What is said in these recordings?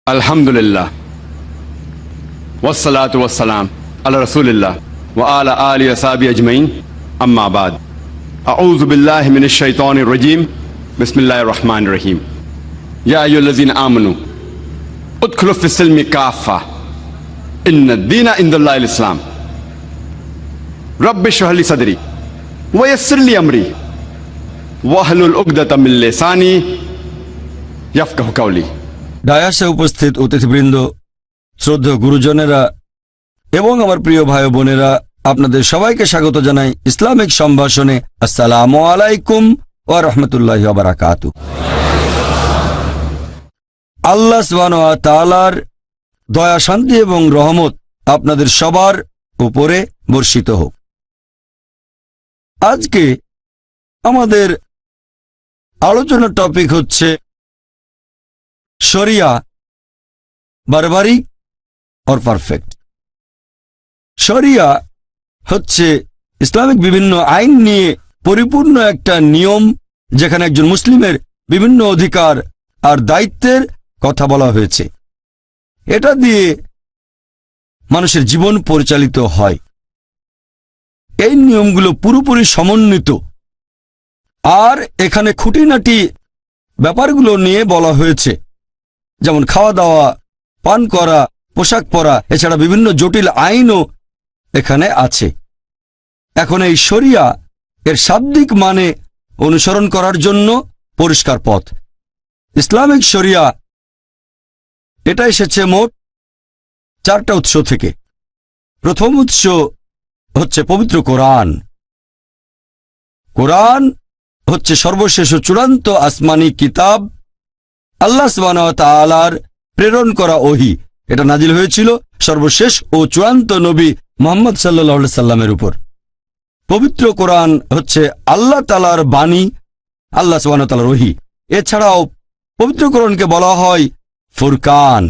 Alhamdulillah. Wassalatu wassalam ala rasulillah wa ala alihi wa sahbihi ajmain. Amma ba'd. A'udhu billahi minash shaitanir rajim. Bismillahir rahmanir rahim. Ya ayyuhallazina amanu udkhulu fis silmi kaffa. Inna ad-dina indallahi al-islam. Rabbi shrah li sadri wa yassir li amri wahlul 'uqdatam min lisani yafqahu qawli। ডায়াসে উপস্থিত অতিথিবৃন্দ, শ্রদ্ধেয় গুরুজনেরা এবং আমার প্রিয় ভাই বোনেরা, আপনাদের সবাইকে স্বাগত জানাই ইসলামিক সম্ভাষণে। আসসালামু আলাইকুম ওয়া রাহমাতুল্লাহি ওয়া বারাকাতুহু। আল্লাহ সুবহানাহু ওয়া তাআলার দয়া, শান্তি এবং রহমত আপনাদের সবার উপরে বর্ষিত হোক। আজকে আমাদের আলোচনার টপিক হচ্ছে শরিয়া বারবারিক और পারফেক্ট। শরিয়া হচ্ছে ইসলামিক বিভিন্ন আইন নিয়ে পরিপূর্ণ একটা নিয়ম, যেখানে একজন মুসলিমের বিভিন্ন অধিকার আর দায়িত্বের কথা বলা হয়েছে। এটা দিয়ে মানুষের জীবন পরিচালিত হয়। এই নিয়মগুলো পুরোপুরি সমন্বিত, আর এখানে খুঁটিনাটি ব্যাপারগুলো নিয়ে বলা হয়েছে, যেমন খাওয়া দাওয়া, পান করা, পোশাক পরা, এছাড়া বিভিন্ন জটিল আইনও এখানে আছে। এখন এই শরিয়া এর শাব্দিক মানে অনুসরণ করার জন্য পরিষ্কার পথ। ইসলামিক শরিয়া এটা এসেছে মোট 4টা উৎস থেকে। প্রথম উৎস হচ্ছে পবিত্র কোরআন। কোরআন হচ্ছে সর্বশেষ ও চূড়ান্ত আসমানি কিতাব, আল্লাহ সুবহানাহু ওয়া তাআলার প্রেরণ করা ওহী। এটা নাজিল হয়েছিল সর্বশেষ ও চূড়ান্ত নবী মুহাম্মদ সাল্লাল্লাহু আলাইহি সাল্লামের উপর। পবিত্র কোরআন হচ্ছে আল্লাহ তাআলার বাণী, আল্লাহ সুবহানাহু ওয়া তাআলার ওহী। এছাড়াও পবিত্র কোরআনকে বলা হয় ফুরকান,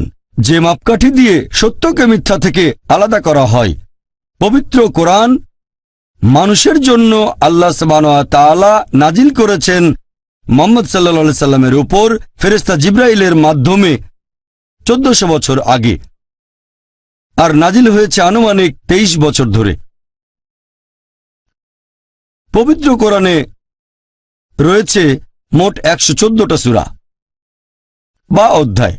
যে মাপকাঠি দিয়ে সত্যকে মিথ্যা থেকে আলাদা করা হয়। পবিত্র কোরআন মানুষের জন্য আল্লাহ সুবহানাহু ওয়া তাআলা নাজিল করেছেন মুহাম্মদ সাল্লাল্লাহু আলাইহি সাল্লামের উপর ফেরেশতা জিবরাইলের মাধ্যমে 1400 বছর আগে, আর নাজিল হয়েছে আনুমানিক 23 বছর ধরে। পবিত্র কোরআনে রয়েছে মোট 114টা সূরা বা অধ্যায়,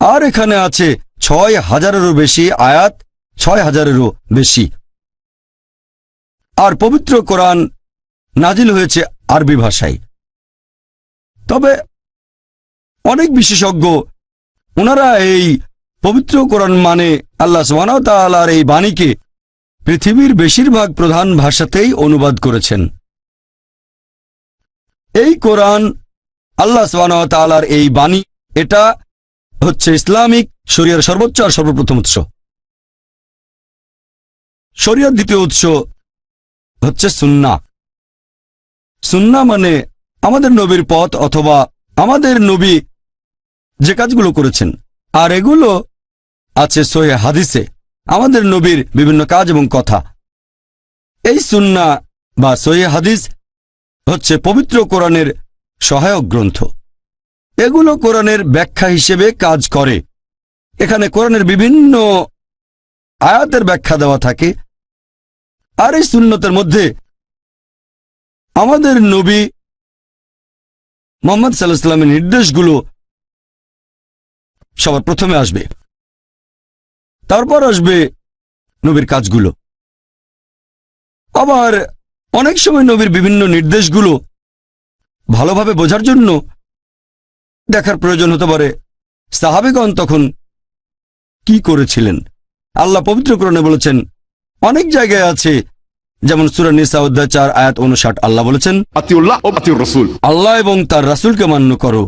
আর এখানে আছে 6000-এরও বেশি আয়াত, 6000-এরও বেশি। আর পবিত্র কোরআন নাজিল হয়েছে আরবি ভাষায়। তবে অনেক বিশেষজ্ঞ ওনারা এই পবিত্র কোরআন মানে আল্লাহ সুবহানাহু ওয়া তাআলার এই বাণীকে পৃথিবীর বেশিরভাগ প্রধান ভাষাতেই অনুবাদ করেছেন। এই কোরআন, আল্লাহ সুবহানাহু ওয়া তাআলার এই বাণী, এটা হচ্ছে ইসলামিক শরিয়ার সর্বোচ্চ আর সর্বপ্রথম উৎস। শরিয়ার দ্বিতীয় উৎস হচ্ছে সুন্নাহ। সুন্নাহ মানে আমাদের নবীর পথ, অথবা আমাদের নবী যে কাজগুলো করেছেন, আর এগুলো আছে সহিহ হাদিসে, আমাদের নবীর বিভিন্ন কাজ এবং কথা। এই সুন্নাহ বা সহিহ হাদিস হচ্ছে পবিত্র কোরআনের সহায়ক গ্রন্থ। এগুলো কোরআনের ব্যাখ্যা হিসেবে কাজ করে। এখানে কোরআনের বিভিন্ন আয়াতের ব্যাখ্যা দেওয়া থাকে, আর এই সুন্নতের মধ্যে আমাদের নবী মুহাম্মদ সাল্লাল্লাহু আলাইহি ওয়াসাল্লামের নির্দেশগুলো সবার প্রথমে আসবে, তারপর আসবে নবীর কাজগুলো। আবার অনেক সময় নবীর বিভিন্ন নির্দেশগুলো ভালোভাবে বোঝার জন্য দেখার প্রয়োজন হতে পারে সাহাবীগণ তখন কি করেছিলেন। আল্লাহ পবিত্র কোরআনে বলেছেন, অনেক জায়গায় আছে, যেমন সূরা নিসা অধ্যায় 4 আয়াত 59, আল্লাহ বলেছেন আতিউল্লাহ ও আতিউর রাসূল, আল্লাহ এবং তার রাসূলকে মান্য করো।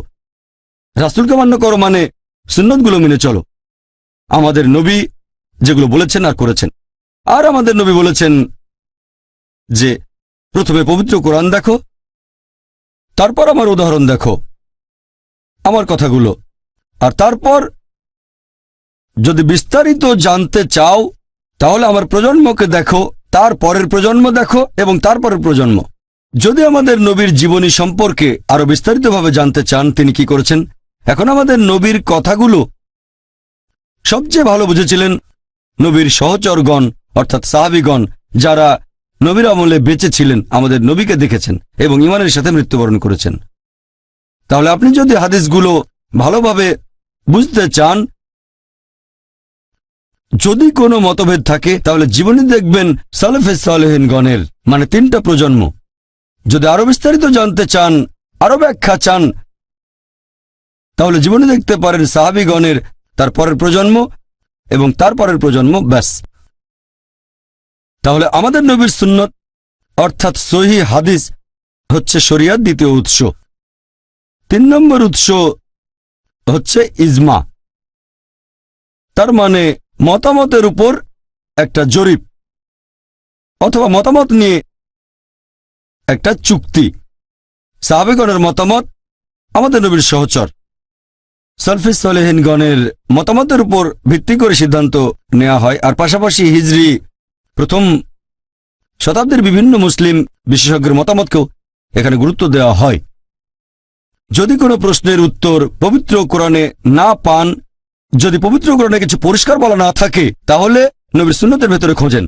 রাসূলকে মান্য করো মানে সুন্নতগুলো মেনে চলো, আমাদের নবী যেগুলো বলেছেন আর করেছেন। আর আমাদের নবী বলেছেন যে প্রথমে পবিত্র কোরআন দেখো, তারপর আমার উদাহরণ দেখো, আমার কথাগুলো, আর তারপর যদি বিস্তারিত জানতে চাও তাহলে আমার প্রজন্মকে দেখো, তার পরের প্রজন্ম দেখো এবং তারপরের প্রজন্ম। যদি আমাদের নবীর জীবনী সম্পর্কে আরো বিস্তারিতভাবে জানতে চান তিনি কি করেছেন, এখন আমাদের নবীর কথাগুলো সবচেয়ে ভালো বুঝেছিলেন নবীর সহচরগণ, অর্থাৎ সাহাবীগণ, যারা নবীর আমলে বেঁচে ছিলেন, আমাদের নবীকে দেখেছেন এবং ঈমানের সাথে মৃত্যুবরণ করেছেন। তাহলে আপনি যদি হাদিসগুলো ভালোভাবে বুঝতে চান, যদি কোনো মতভেদ থাকে তাহলে জীবনী দেখবেন সালেফে সালেহিনগণের, মানে 3টা প্রজন্ম। যদি আরো বিস্তারিত জানতে চান, আরো ব্যাখ্যা চান, তাহলে জীবনী দেখতে পারেন সাহাবীগণের, তারপরের প্রজন্ম এবং তারপরের প্রজন্ম, ব্যাস। তাহলে আমাদের নবীর সুন্নত অর্থাৎ সহিহ হাদিস হচ্ছে শরিয়ার দ্বিতীয় উৎস। 3 নম্বর উৎস হচ্ছে ইজমা, তার মানে মতামতের উপর একটা জরিপ অথবা মতামত নিয়ে একটা চুক্তি। সাহাবীগণের মতামত আমাদের নবীর সহচর সালফে সালেহিনগণের মতামতের উপর ভিত্তি করে সিদ্ধান্ত নেওয়া হয়, আর পাশাপাশি হিজরি প্রথম শতাব্দীর বিভিন্ন মুসলিম বিশেষজ্ঞের মতামতকেও এখানে গুরুত্ব দেওয়া হয়। যদি কোনো প্রশ্নের উত্তর পবিত্র কোরআনে না পান, যদি পবিত্র কোরআনে কিছু পরিষ্কার বলা না থাকে, তাহলে নবীর সুন্নতের ভেতরে খোঁজেন,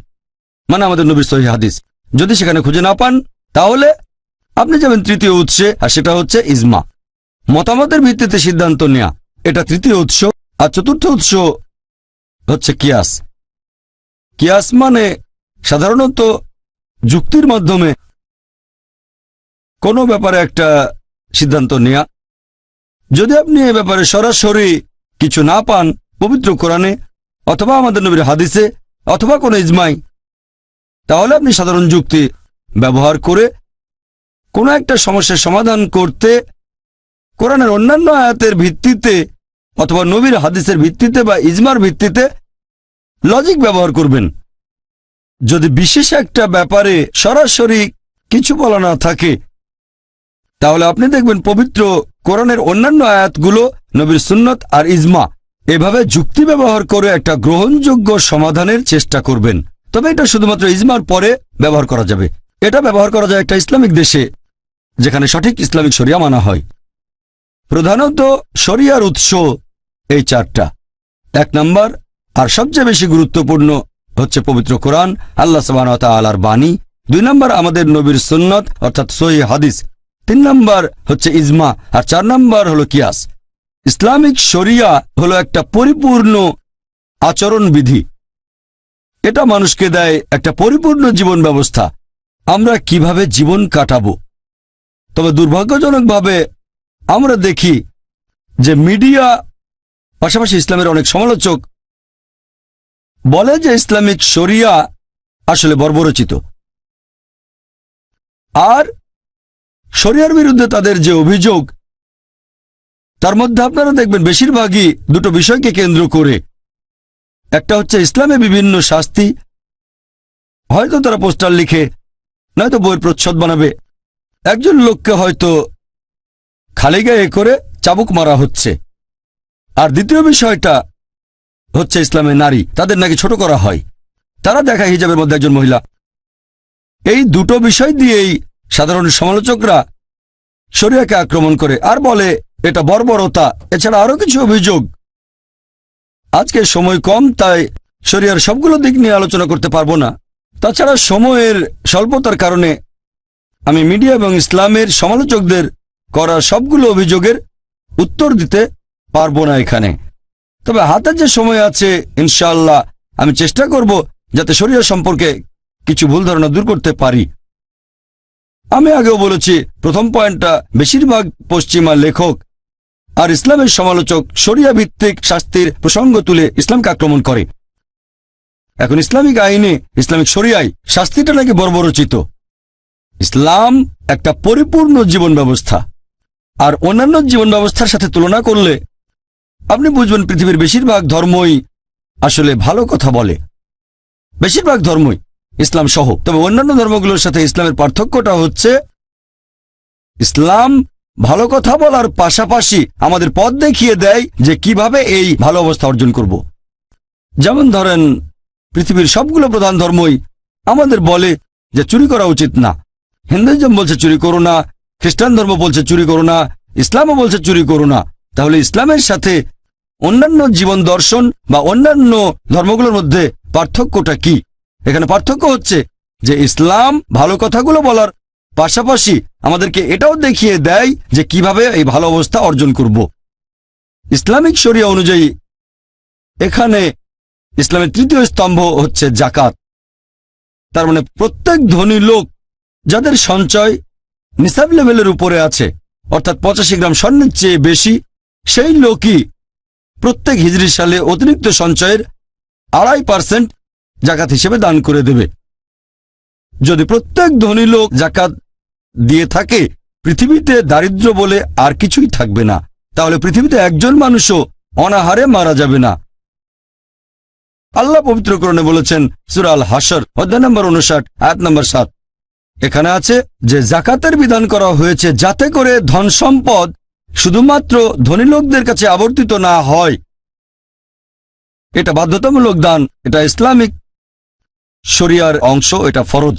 মানে আমাদের নবীর সহিহ হাদিস। যদি সেখানে খুঁজে না পান, তাহলে আপনি যাবেন তৃতীয় উৎসে, আর সেটা হচ্ছে ইজমা, মতামতের ভিত্তিতে সিদ্ধান্ত নেয়া। এটা তৃতীয় উৎস। আর চতুর্থ উৎস হচ্ছে কিয়াস। কিয়াস মানে সাধারণত যুক্তির মাধ্যমে কোনো ব্যাপারে একটা সিদ্ধান্ত নেয়া। যদি আপনি এ ব্যাপারে সরাসরি কিছু না পান পবিত্র কোরআনে অথবা আমাদের নবীর হাদিসে অথবা কোনো ইজমাই, তাহলে আপনি সাধারণ যুক্তি ব্যবহার করে কোনো একটা সমস্যার সমাধান করতে কোরআনের অন্যান্য আয়াতের ভিত্তিতে অথবা নবীর হাদিসের ভিত্তিতে বা ইজমার ভিত্তিতে লজিক ব্যবহার করবেন। যদি বিশেষ একটা ব্যাপারে সরাসরি কিছু বলা না থাকে, তাহলে আপনি দেখবেন পবিত্র কোরআনের অন্যান্য আয়াতগুলো, নবীর সুন্নত আর ইজমা, এভাবে যুক্তি ব্যবহার করে একটা গ্রহণযোগ্য সমাধানের চেষ্টা করবেন। তবে এটা শুধুমাত্র ইজমার পরে ব্যবহার করা যাবে। এটা ব্যবহার করা যায় একটা ইসলামিক দেশে যেখানে সঠিক ইসলামিক শরিয়া মানা হয়। প্রধানত শরিয়ার উৎস এই 4টা। 1 নম্বর আর সবচেয়ে বেশি গুরুত্বপূর্ণ হচ্ছে পবিত্র কোরআন, আল্লাহ সুবহানাহু ওয়া তাআলার বাণী। 2 নম্বর আমাদের নবীর সুন্নত অর্থাৎ সহিহ হাদিস। 3 নম্বর হচ্ছে ইজমা, আর 4 নম্বর হলো কিয়াস। ইসলামিক শরিয়া হলো একটা পরিপূর্ণ আচরণ বিধি। এটা মানুষকে দেয় একটা পরিপূর্ণ জীবন ব্যবস্থা, আমরা কিভাবে জীবন কাটাবো। তবে দুর্ভাগ্যজনকভাবে আমরা দেখি যে মিডিয়া, পাশাপাশি ইসলামের অনেক সমালোচক বলে যে ইসলামিক শরিয়া আসলে বর্বরচিত, আর শরিয়ার বিরুদ্ধে তাদের যে অভিযোগ, তার মধ্যে আপনারা দেখবেন বেশিরভাগই 2টো বিষয়কে কেন্দ্র করে। একটা হচ্ছে ইসলামে বিভিন্ন শাস্তি, হয়তো তারা পোস্টার লিখে নয়তো বইয়ের প্রচ্ছদ বানাবে, একজন লোককে হয়তো খালি গায়ে করে চাবুক মারা হচ্ছে। আর দ্বিতীয় বিষয়টা হচ্ছে ইসলামে নারী, তাদের নাকি ছোট করা হয়, তারা দেখায় হিজাবের মধ্যে একজন মহিলা। এই 2টো বিষয় দিয়েই সাধারণ সমালোচকরা শরিয়াকে আক্রমণ করে আর বলে এটা বর্বরতা। এছাড়া আরো কিছু অভিযোগ। আজকে সময় কম, তাই শরিয়ার সবগুলো দিক নিয়ে আলোচনা করতে পারবো না। তাছাড়া সময়ের স্বল্পতার কারণে আমি মিডিয়া এবং ইসলামের সমালোচকদের করা সবগুলো অভিযোগের উত্তর দিতে পারবো না এখানে। তবে হাতে যে সময় আছে, ইনশাআল্লাহ আমি চেষ্টা করব যাতে শরিয়া সম্পর্কে কিছু ভুল ধারণা দূর করতে পারি। আমি আগেও বলেছি, প্রথম পয়েন্টটা, বেশিরভাগ পশ্চিমা লেখক আর ইসলামের সমালোচক শরিয়া ভিত্তিক শাস্তির প্রসঙ্গ তুলে ইসলামকে আক্রমণ করে। এখন ইসলামিক আইনে, ইসলামিক শরিয়ায় শাস্তিটা নাকি বর্বরচিত। ইসলাম একটা পরিপূর্ণ জীবন ব্যবস্থা, আর অন্যান্য জীবন ব্যবস্থার সাথে তুলনা করলে আপনি বুঝবেন পৃথিবীর বেশিরভাগ ধর্মই আসলে ভালো কথা বলে, বেশিরভাগ ধর্মই, ইসলাম সহ। তবে অন্যান্য ধর্মগুলোর সাথে ইসলামের পার্থক্যটা হচ্ছে ইসলাম ভালো কথা বলার পাশাপাশি আমাদের পথ দেখিয়ে দেয় যে কিভাবে এই ভালো অবস্থা অর্জন করব। যেমন ধরেন, পৃথিবীর সবগুলো প্রধান ধর্মই আমাদের বলে যে চুরি করা উচিত না। হিন্দুইজম বলছে চুরি করো না, খ্রিস্টান ধর্ম বলছে চুরি করো না, ইসলামও বলছে চুরি করো না। তাহলে ইসলামের সাথে অন্যান্য জীবন দর্শন বা অন্যান্য ধর্মগুলোর মধ্যে পার্থক্যটা কি? এখানে পার্থক্য হচ্ছে যে ইসলাম ভালো কথাগুলো বলার পাশাপাশি আমাদেরকে এটাও দেখিয়ে দেয় যে কিভাবে এই ভালো অবস্থা অর্জন করব। ইসলামিক শরিয়া অনুযায়ী এখানে ইসলামের তৃতীয় স্তম্ভ হচ্ছে জাকাত। তার মানে প্রত্যেক ধনী লোক যাদের সঞ্চয় নিসাব লেভেলের উপরে আছে, অর্থাৎ 85 গ্রাম স্বর্ণের চেয়ে বেশি, সেই লোকই প্রত্যেক হিজরি সালে অতিরিক্ত সঞ্চয়ের 2.5% জাকাত হিসেবে দান করে দেবে। যদি প্রত্যেক ধনী লোক জাকাত দিয়ে থাকে, পৃথিবীতে দারিদ্র্য বলে আর কিছুই থাকবে না। তাহলে পৃথিবীতে একজন মানুষও অনাহারে মারা যাবে না। আল্লাহ পবিত্র কোরআনে বলেছেন, সূরা আল হাশর অধ্যায় নম্বর 59 আয়াত নম্বর 7, এখানে আছে যে জাকাতের বিধান করা হয়েছে যাতে করে ধন সম্পদ শুধুমাত্র ধনী লোকদের কাছে আবর্তিত না হয়। এটা বাধ্যতামূলক দান, এটা ইসলামিক শরিয়ার অংশ, এটা ফরজ।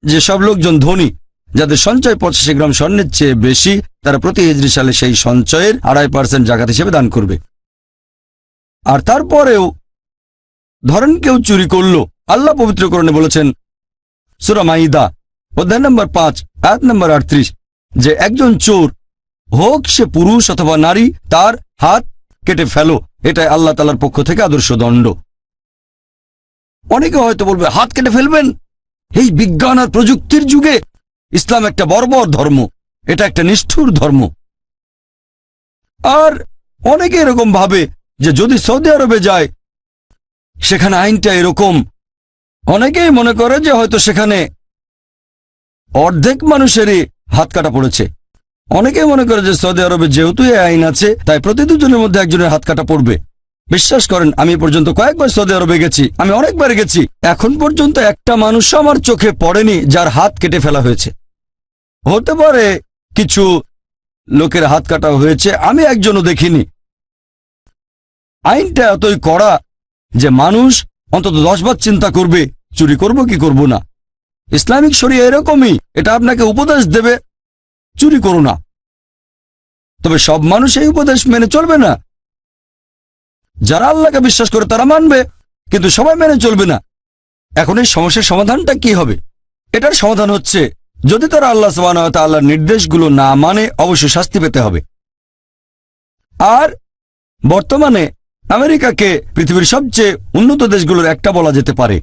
যেসব লোকজন ধনী, যাদের সঞ্চয় 85 গ্রাম স্বর্ণের চেয়ে বেশি, তারা প্রতি হিজরি সালে সেই সঞ্চয়ের 2.5% জাকাত হিসেবে দান করবে। আর তারপরেও ধরেন কেউ চুরি করলো, আল্লাহ পবিত্র কোরআনে বলেছেন সূরা মাইদা অধ্যায় নম্বর 5 আয়াত নম্বর 38 যে একজন চোর, হোক সে পুরুষ অথবা নারী, তার হাত কেটে ফেলো। এটাই আল্লাহ তাআলার পক্ষ থেকে আদর্শ দণ্ড। অনেকে হয়তো বলবে, হাত কেটে ফেলবেন? এই বিজ্ঞান আর প্রযুক্তির যুগে ইসলাম একটা বর্বর ধর্ম, এটা একটা নিষ্ঠুর ধর্ম। আর অনেকে এরকম ভাবে যে যদি সৌদি আরবে যায় সেখানে আইনটা এরকম। অনেকেই মনে করে যে হয়তো সেখানে অর্ধেক মানুষেরই হাত কাটা পড়েছে। অনেকেই মনে করে যে সৌদি আরবে যেহেতু এই আইন আছে তাই প্রতি দুজনের মধ্যে একজনের হাত কাটা পড়বে। বিশ্বাস করেন, আমি পর্যন্ত কয়েকবার সৌদি আরবে গেছি, আমি অনেকবার গেছি, এখন পর্যন্ত একটা মানুষ আমার চোখে পড়েনি যার হাত কেটে ফেলা হয়েছে। হতে পারে কিছু লোকের হাত কাটা হয়েছে, আমি একজনও দেখিনি। আইনটা এতই কড়া যে মানুষ অন্তত 10 বার চিন্তা করবে চুরি করব কি করব না। ইসলামিক শরিয়া এরকমই, এটা আপনাকে উপদেশ দেবে চুরি করো না। তবে সব মানুষ এই উপদেশ মেনে চলবে না। যারা আল্লাহকে বিশ্বাস করে তারা মানবে, কিন্তু সবাই মেনে চলবে না। এখন এই সমস্যার সমাধানটা কি হবে? এটার সমাধান হচ্ছে, যদি তারা আল্লাহ সুবহানাহু ওয়া তাআলার নির্দেশগুলো না মানে অবশ্যই শাস্তি পেতে হবে। আর বর্তমানে আমেরিকাকে পৃথিবীর সবচেয়ে উন্নত দেশগুলোর একটা বলা যেতে পারে।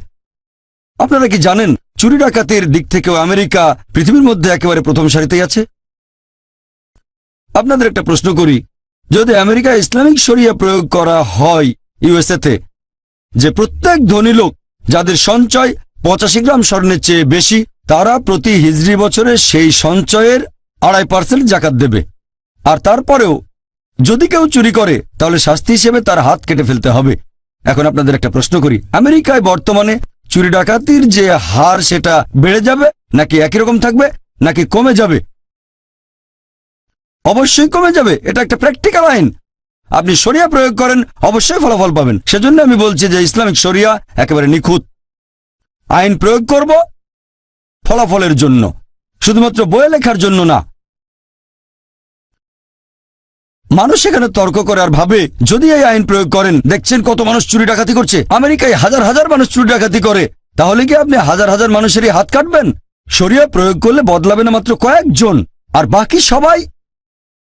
আপনারা কি জানেন চুরি ডাকাতির দিক থেকেও আমেরিকা পৃথিবীর মধ্যে একেবারে প্রথম সারিতেই আছে? আপনাদের একটা প্রশ্ন করি, যদি আমেরিকা ইসলামিক শরিয়া প্রয়োগ করা হয় ইউএসএতে, যে প্রত্যেক ধনী লোক যাদের সঞ্চয় 85 গ্রাম স্বর্ণের চেয়ে বেশি, তারা প্রতি হিজরি বছরে সেই সঞ্চয়ের 2.5% জাকাত দেবে। আর তারপরেও যদি কেউ চুরি করে তাহলে শাস্তি হিসেবে তার হাত কেটে ফেলতে হবে। এখন আপনাদের একটা প্রশ্ন করি, আমেরিকায় বর্তমানে চুরি ডাকাতির যে হার সেটা বেড়ে যাবে নাকি একই রকম থাকবে নাকি কমে যাবে? অবশ্যই কমে যাবে। এটা একটা প্র্যাকটিক্যাল আইন। আপনি শরিয়া প্রয়োগ করেন, অবশ্যই ফলাফল পাবেন। সেজন্য আমি বলছি যে ইসলামিক শরিয়া একেবারে নিখুঁত। আইন প্রয়োগ করব ফলাফলের জন্য, শুধুমাত্র বইয়ে লেখার জন্য না। মানুষ এখানে তর্ক করে আর ভাবে যদি এই আইন প্রয়োগ করেন, দেখছেন কত মানুষ চুরি ডাকাতি করছে, আমেরিকায় হাজার হাজার মানুষ চুরি ডাকাতি করে, তাহলে কি আপনি হাজার হাজার মানুষেরই হাত কাটবেন? শরিয়া প্রয়োগ করলে বদলাবে না মাত্র কয়েকজন, আর বাকি সবাই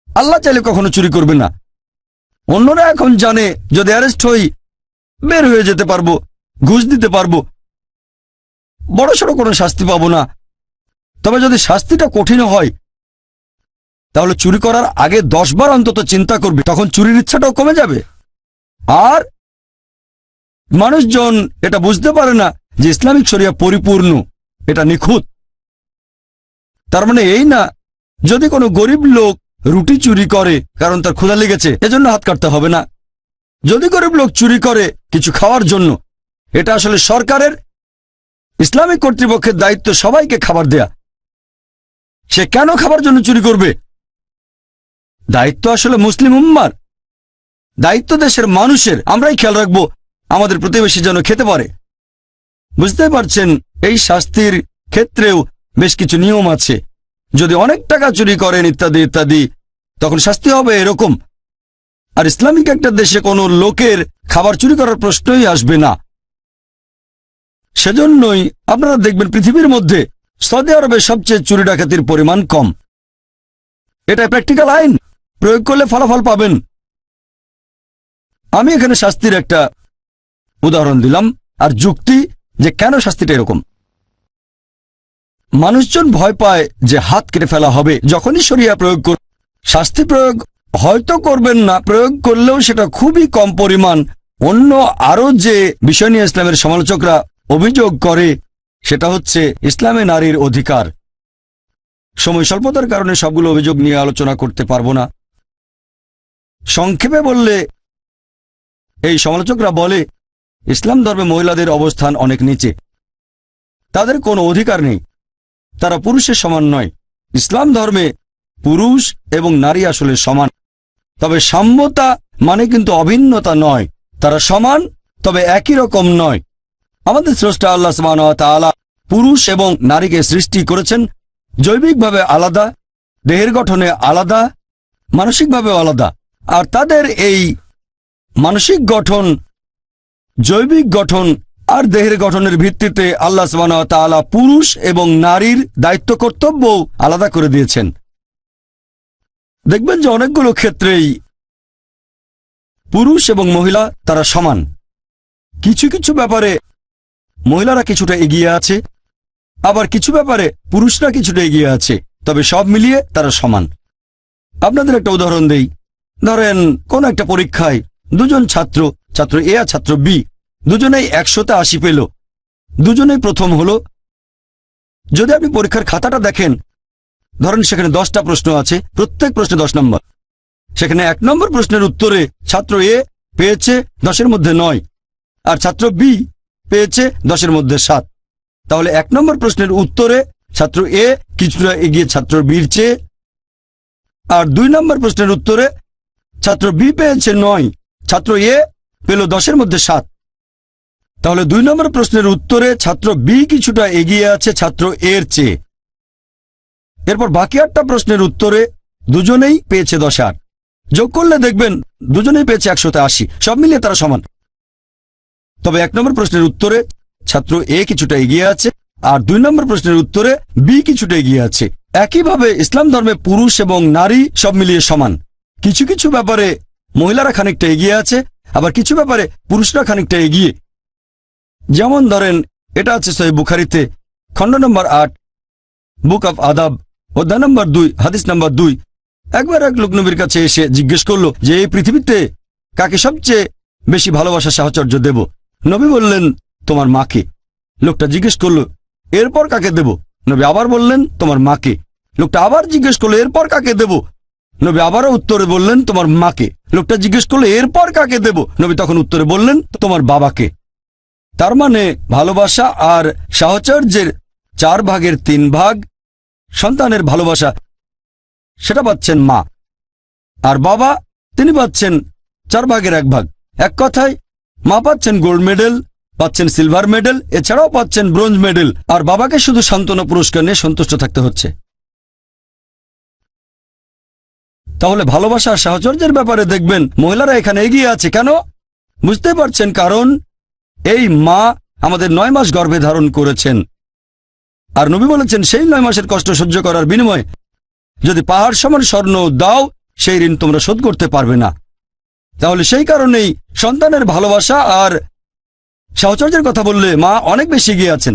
আল্লাহ চাইলে কখনো চুরি করবে না। অন্যরা এখন জানে যদি অ্যারেস্ট হই বের হয়ে যেতে পারবো, ঘুষ দিতে পারবো, বড়সড় কোনো শাস্তি পাবো না। তবে যদি শাস্তিটা কঠিন হয় তাহলে চুরি করার আগে 10 বার অন্তত চিন্তা করবে, তখন চুরির ইচ্ছাটাও কমে যাবে। আর মানুষজন এটা বুঝতে পারে না যে ইসলামিক শরিয়া পরিপূর্ণ, এটা নিখুঁত। তার মানে এই না যদি কোনো গরিব লোক রুটি চুরি করে কারণ তার ক্ষুধা লেগেছে এজন্য হাত কাটতে হবে না। যদি গরিব লোক চুরি করে কিছু খাওয়ার জন্য, এটা আসলে সরকারের, ইসলামিক কর্তৃপক্ষের দায়িত্ব সবাইকে খাবার দেয়া। সে কেন খাবার জন্য চুরি করবে? দায়িত্ব আসলে মুসলিম উম্মার, দায়িত্ব দেশের মানুষের। আমরাই খেয়াল রাখবো আমাদের প্রতিবেশী যেন খেতে পারে। বুঝতে পারছেন, এই শাস্তির ক্ষেত্রেও বেশ কিছু নিয়ম আছে। যদি অনেক টাকা চুরি করেন ইত্যাদি ইত্যাদি, তখন শাস্তি হবে এরকম। আর ইসলামিক একটা দেশে কোনো লোকের খাবার চুরি করার প্রশ্নই আসবে না। সেজন্যই আপনারা দেখবেন পৃথিবীর মধ্যে সৌদি আরবে সবচেয়ে চুরি ডাকাতির পরিমাণ কম। এটা প্র্যাকটিক্যাল আইন, প্রয়োগ করলে ফলাফল পাবেন। আমি এখানে শাস্তির একটা উদাহরণ দিলাম আর যুক্তি যে কেন শাস্তিটা এরকম। মানুষজন ভয় পায় যে হাত কেটে ফেলা হবে যখনই শরিয়া প্রয়োগ করবে। শাস্তি প্রয়োগ হয়তো করবেন না, প্রয়োগ করলেও সেটা খুবই কম পরিমাণ। অন্য আরো যে বিষয় নিয়ে ইসলামের সমালোচকরা অভিযোগ করে সেটা হচ্ছে ইসলামে নারীর অধিকার। সময় স্বল্পতার কারণে সবগুলো অভিযোগ নিয়ে আলোচনা করতে পারবো না। সংক্ষেপে বললে এই সমালোচকরা বলে ইসলাম ধর্মে মহিলাদের অবস্থান অনেক নিচে, তাদের কোনো অধিকার নেই, তারা পুরুষের সমান নয়। ইসলাম ধর্মে পুরুষ এবং নারী আসলে সমান, তবে সাম্যতা মানে কিন্তু অভিন্নতা নয়। তারা সমান তবে একই রকম নয়। আমাদের স্রষ্টা আল্লাহ সুবহানাহু ওয়া তাআলা পুরুষ এবং নারীকে সৃষ্টি করেছেন জৈবিকভাবে আলাদা, দেহের গঠনে আলাদা, মানসিকভাবে আলাদা। আর তাদের এই মানসিক গঠন, জৈবিক গঠন আর দেহের গঠনের ভিত্তিতে আল্লাহ সুবহানাহু ওয়া তাআলা পুরুষ এবং নারীর দায়িত্ব কর্তব্য আলাদা করে দিয়েছেন। দেখবেন যে অনেকগুলো ক্ষেত্রেই পুরুষ এবং মহিলা তারা সমান। কিছু কিছু ব্যাপারে মহিলারা কিছুটা এগিয়ে আছে, আবার কিছু ব্যাপারে পুরুষরা কিছুটা এগিয়ে আছে, তবে সব মিলিয়ে তারা সমান। আপনাদের একটা উদাহরণ দেই। ধরেন কোন একটা পরীক্ষায় দুজন ছাত্র, ছাত্র এ আর ছাত্র বি, দুজনেই 100তে 80 পেল, দুজনেই প্রথম হলো। যদি আপনি পরীক্ষার খাতাটা দেখেন, ধরেন সেখানে 10টা প্রশ্ন আছে, প্রত্যেক প্রশ্নে 10 নম্বর। সেখানে 1 নম্বর প্রশ্নের উত্তরে ছাত্র এ পেয়েছে 10-এর মধ্যে 9, আর ছাত্র বি পেয়েছে 10-এর মধ্যে 7। তাহলে 1 নম্বর প্রশ্নের উত্তরে ছাত্র এ কিছুটা এগিয়ে ছাত্র বির চেয়ে, আর 2 নম্বর প্রশ্নের উত্তরে ছাত্র বি পেয়েছে 9, ছাত্র এ পেল 10-এর মধ্যে 7। তাহলে 2 নম্বর প্রশ্নের উত্তরে ছাত্র বি কিছুটা এগিয়ে আছে ছাত্র এর চেয়ে। এরপর বাকি 8টা প্রশ্নের উত্তরে দুজনেই পেয়েছে 10-8, যোগ করলে দেখবেন দুজনেই পেয়েছে 100তে 80, সব মিলিয়ে তারা সমান। তবে 1 নম্বর প্রশ্নের উত্তরে ছাত্র এ কিছুটা এগিয়ে আছে, আর 2 নম্বর প্রশ্নের উত্তরে বি কিছুটা এগিয়ে আছে। একইভাবে ইসলাম ধর্মে পুরুষ এবং নারী সব মিলিয়ে সমান। কিছু কিছু ব্যাপারে মহিলারা খানিকটা এগিয়ে আছে, আবার কিছু ব্যাপারে পুরুষরা খানিকটা এগিয়ে। যেমন ধরেন এটা আছে সহিহ বুখারীতে, খণ্ড নম্বর 8, বুক অফ আদাব, অধ্যায় নম্বর 2, হাদিস নম্বর 2। একবার এক লোক নবীর কাছে এসে জিজ্ঞেস করলো যে এই পৃথিবীতে কাকে সবচেয়ে বেশি ভালোবাসা সাহচর্য দেব? নবী বললেন তোমার মাকে। লোকটা জিজ্ঞেস করলো এরপর কাকে দেব? নবী আবার বললেন তোমার মাকে। লোকটা আবার জিজ্ঞেস করলো এরপর কাকে দেব? নবী আবারও উত্তরে বললেন তোমার মাকে। লোকটা জিজ্ঞেস করলো এরপর কাকে দেব? নবী তখন উত্তরে বললেন তোমার বাবাকে। তার মানে ভালোবাসা আর সাহচর্যের 4 ভাগের 3 ভাগ সন্তানের ভালোবাসা সেটা পাচ্ছেন মা, আর বাবা তিনি পাচ্ছেন 4 ভাগের 1 ভাগ। এক কথায় মা পাচ্ছেন গোল্ড মেডেল, পাচ্ছেন সিলভার মেডেল, এছাড়াও পাচ্ছেন ব্রোঞ্জ মেডেল, আর বাবাকে শুধু সান্ত্বনা পুরস্কার নিয়ে সন্তুষ্ট থাকতে হচ্ছে। তাহলে ভালোবাসা আর সাহচর্যের ব্যাপারে দেখবেন মহিলারা এখানে এগিয়ে আছে। কেন? বুঝতে পারছেন, কারণ এই মা আমাদের 9 মাস গর্ভে ধারণ করেছেন, আর নবী বলেছেন সেই 9 মাসের কষ্ট সহ্য করার বিনিময়ে যদি পাহাড় সমান স্বর্ণ দাও সেই ঋণ তোমরা শোধ করতে পারবে না। তাহলে সেই কারণেই সন্তানের ভালোবাসা আর সাহচর্যের কথা বললে মা অনেক বেশি এগিয়ে আছেন।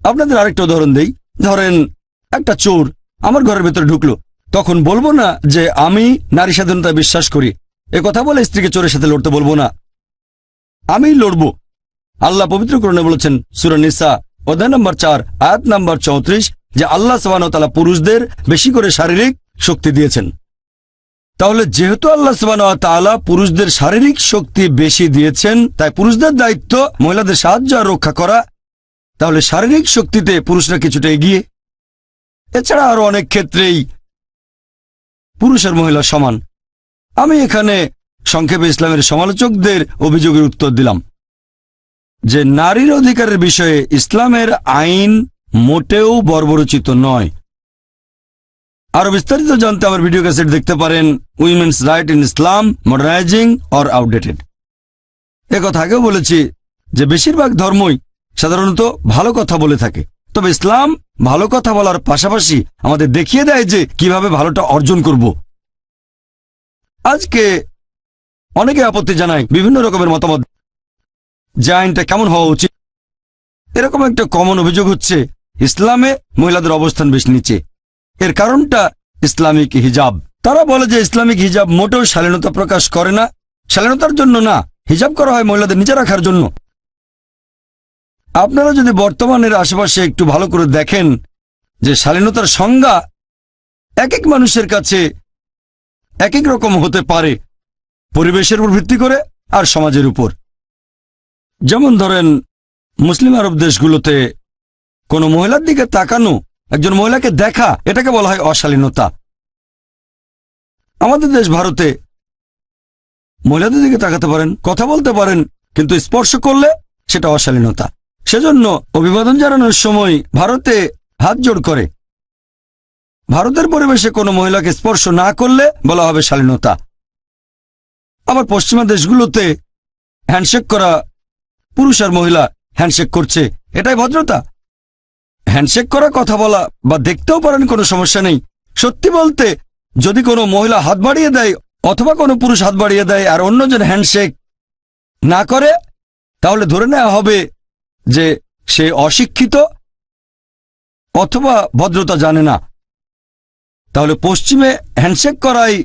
আপনাদের আরেকটা উদাহরণ দেই। ধরেন একটা চোর আমার ঘরের ভেতরে ঢুকলো, তখন বলবো না যে আমি নারী স্বাধীনতায় বিশ্বাস করি। এ কথা বলে স্ত্রীকে চোরের সাথে লড়তে বলবো না, আমি লড়বো। আল্লাহ পবিত্র কোরআনে বলেছেন সূরা নিসা অধ্যায় নম্বর 4 আয়াত নম্বর 34 যে আল্লাহ সুবহানাহু ওয়া তাআলা পুরুষদের বেশি করে শারীরিক শক্তি দিয়েছেন। তাহলে যেহেতু আল্লাহ সুবহানাহু ওয়া তাআলা পুরুষদের শারীরিক শক্তি বেশি দিয়েছেন, তাই পুরুষদের দায়িত্ব মহিলাদের সাহায্য আর রক্ষা করা। তাহলে শারীরিক শক্তিতে পুরুষরা কিছুটা এগিয়ে। এছাড়া আরো অনেক ক্ষেত্রেই পুরুষ আর মহিলা সমান। আমি এখানে সংক্ষেপে ইসলামের সমালোচকদের অভিযোগের উত্তর দিলাম যে নারীর অধিকারের বিষয়ে ইসলামের আইন মোটেও বর্বরচিত নয়। আরো বিস্তারিত জানতে আমার ভিডিও ক্যাসেট দেখতে পারেন women's right in Islam মডার্নাইজিং or outdated. কথা আগেও বলেছি যে বেশিরভাগ ধর্মই সাধারণত ভালো কথা বলে থাকে, তবে ইসলাম ভালো কথা বলার পাশাপাশি আমাদের দেখিয়ে দেয় যে কিভাবে ভালোটা অর্জন করব। আজকে অনেকে আপত্তি জানায় বিভিন্ন রকমের মতামত যে আইনটা কেমন হওয়া উচিত। এরকম একটা কমন অভিযোগ হচ্ছে ইসলামে মহিলাদের অবস্থান বেশ নিচে। এর কারণটা ইসলামিক হিজাব। তারা বলে যে ইসলামিক হিজাব মোটেও শালীনতা প্রকাশ করে না, শালীনতার জন্য না, হিজাব করা হয় মহিলাদের নিচে রাখার জন্য। আপনারা যদি বর্তমানের আশেপাশে একটু ভালো করে দেখেন যে শালীনতার সংজ্ঞা এক এক মানুষের কাছে এক এক রকম হতে পারে, পরিবেশের উপর ভিত্তি করে আর সমাজের উপর। যেমন ধরেন মুসলিম আরব দেশগুলোতে কোনো মহিলার দিকে তাকানো, একজন মহিলাকে দেখা, এটাকে বলা হয় অশালীনতা। আমাদের দেশ ভারতে মহিলাদের দিকে তাকাতে পারেন, কথা বলতে পারেন, কিন্তু স্পর্শ করলে সেটা অশালীনতা। সেজন্য অভিবাদন জানানোর সময় ভারতে হাত জোড় করে। ভারতের পরিবেশে কোনো মহিলাকে স্পর্শ না করলে বলা হবে শালীনতা। আবার পশ্চিমা দেশগুলোতে হ্যান্ডশেক করা, পুরুষ আর মহিলা হ্যান্ডশেক করছে, এটাই ভদ্রতা। হ্যান্ডশেক করা, কথা বলা বা দেখতেও পারেন, কোনো সমস্যা নেই। সত্যি বলতে যদি কোনো মহিলা হাত বাড়িয়ে দেয় অথবা কোনো পুরুষ হাত বাড়িয়ে দেয় আর অন্যজন হ্যান্ডশেক না করে, তাহলে ধরে নেওয়া হবে যে সে অশিক্ষিত অথবা ভদ্রতা জানে না। তাহলে পশ্চিমে হ্যান্ডশেক করাই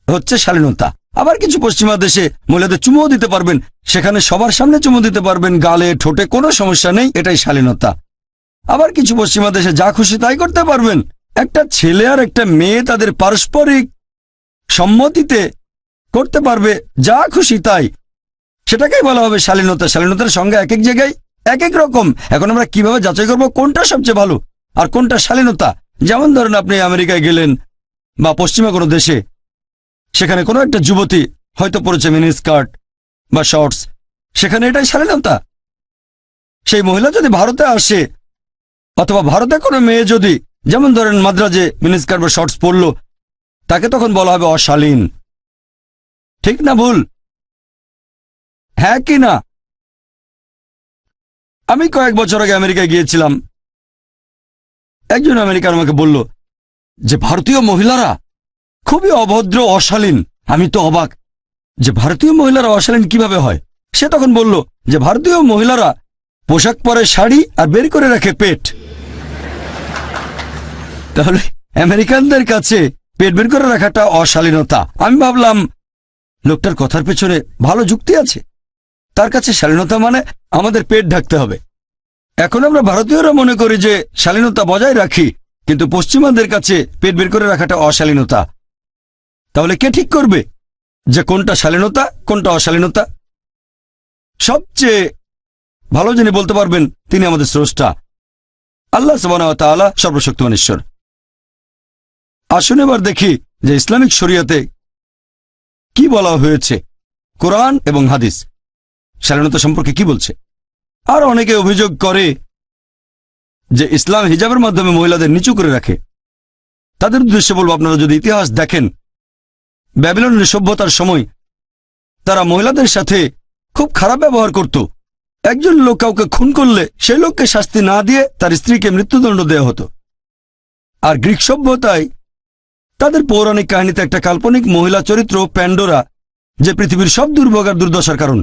হচ্ছে শালীনতা। আবার কিছু পশ্চিমা দেশে মহিলাদের চুমুও দিতে পারবেন, সেখানে সবার সামনে চুমু দিতে পারবেন, গালে ঠোঁটে, কোনো সমস্যা নেই, এটাই শালীনতা। আবার কিছু পশ্চিমা দেশে যা খুশি তাই করতে পারবেন। একটা ছেলে আর একটা মেয়ে তাদের পারস্পরিক সম্মতিতে করতে পারবে যা খুশি তাই, সেটাকেই বলা হবে শালীনতা। শালীনতার সংজ্ঞা এক এক জায়গায় এক এক রকম। এখন আমরা কিভাবে যাচাই করব কোনটা সবচেয়ে ভালো আর কোনটা শালীনতা? যেমন ধরেন আপনি আমেরিকায় গেলেন বা পশ্চিমা কোনো দেশে, সেখানে কোনো একটা যুবতী হয়তো পরেছে মিনি স্কার্ট বা শর্টস, সেখানে এটাই শালীনতা। সেই মহিলা যদি ভারতে আসে অথবা ভারতে কোনো মেয়ে যদি, যেমন ধরেন মাদ্রাজে মিনিস্কার্ট বা শর্টস পরল, তাকে তখন বলা হবে অশালীন। ঠিক না ভুল? হ্যাঁ কি না? আমি কয়েক বছর আগে আমেরিকায় গিয়েছিলাম। একজন আমেরিকান আমাকে বলল যে ভারতীয় মহিলারা খুবই অভদ্র, অশালীন। আমি তো অবাক যে ভারতীয় মহিলারা অশালীন কিভাবে হয়। সে তখন বলল যে ভারতীয় মহিলারা পোশাক পরে শাড়ি আর বের করে রাখে পেট। তাহলে আমেরিকানদের কাছে পেট বের করে রাখাটা অশালীনতা। আমি ভাবলাম লোকটার কথার পেছনে ভালো যুক্তি আছে। তার কাছে শালীনতা মানে আমাদের পেট ঢাকতে হবে। এখন আমরা ভারতীয়রা মনে করি যে শালীনতা বজায় রাখি, কিন্তু পশ্চিমাদের কাছে পেট বের করে রাখাটা অশালীনতা। তাহলে কে ঠিক করবে যে কোনটা শালীনতা কোনটা অশালীনতা? সবচেয়ে ভালো যিনি বলতে পারবেন তিনি আমাদের স্রষ্টা আল্লাহ সুবহানাহু ওয়া তাআলা, সর্বশক্তিমান ঈশ্বর। আসুন এবার দেখি যে ইসলামিক শরিয়াতে কি বলা হয়েছে, কোরআন এবং হাদিস শালীনতা সম্পর্কে কি বলছে। আর অনেকে অভিযোগ করে যে ইসলাম হিজাবের মাধ্যমে মহিলাদের নিচু করে রাখে। তাদের উদ্দেশ্যে বলবো, আপনারা যদি ইতিহাস দেখেন, ব্যাবিলনের সভ্যতার সময় তারা মহিলাদের সাথে খুব খারাপ ব্যবহার করত। একজন লোক কাউকে খুন করলে সেই লোককে শাস্তি না দিয়ে তার স্ত্রীকে মৃত্যুদণ্ড দেওয়া হতো। আর গ্রিক সভ্যতায় তাদের পৌরাণিক কাহিনীতে একটা কাল্পনিক মহিলা চরিত্র প্যান্ডোরা, যে পৃথিবীর সব দুর্ভোগ আর দুর্দশার কারণ।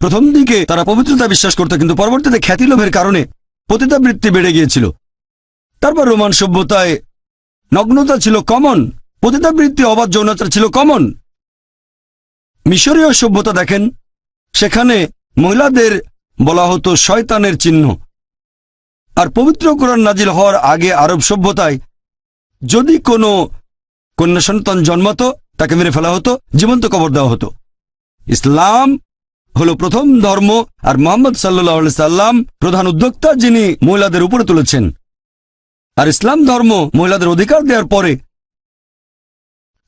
প্রথম দিকে তারা পবিত্রতা বিশ্বাস করত, কিন্তু পরবর্তীতে খ্যাতিলোভের কারণে পতিতাবৃত্তি বেড়ে গিয়েছিল। তারপর রোমান সভ্যতায় নগ্নতা ছিল কমন, পতিতাবৃত্তি, অবাধ যৌনাচার ছিল কমন। মিশরীয় সভ্যতা দেখেন, সেখানে মহিলাদের বলা হতো শয়তানের চিহ্ন। আর পবিত্র কোরআন নাজিল হওয়ার আগে আরব সভ্যতায় যদি কোনো কন্যা সন্তান জন্মাতো তাকে মেরে ফেলা হতো, জীবন্ত কবর দেওয়া হতো। ইসলাম হলো প্রথম ধর্ম, আর মুহাম্মদ সাল্লাল্লাহু আলাইহি সাল্লাম প্রধান উদ্যোক্তা, যিনি মহিলাদের উপরে তুলেছেন। আর ইসলাম ধর্ম মহিলাদের অধিকার দেওয়ার পরে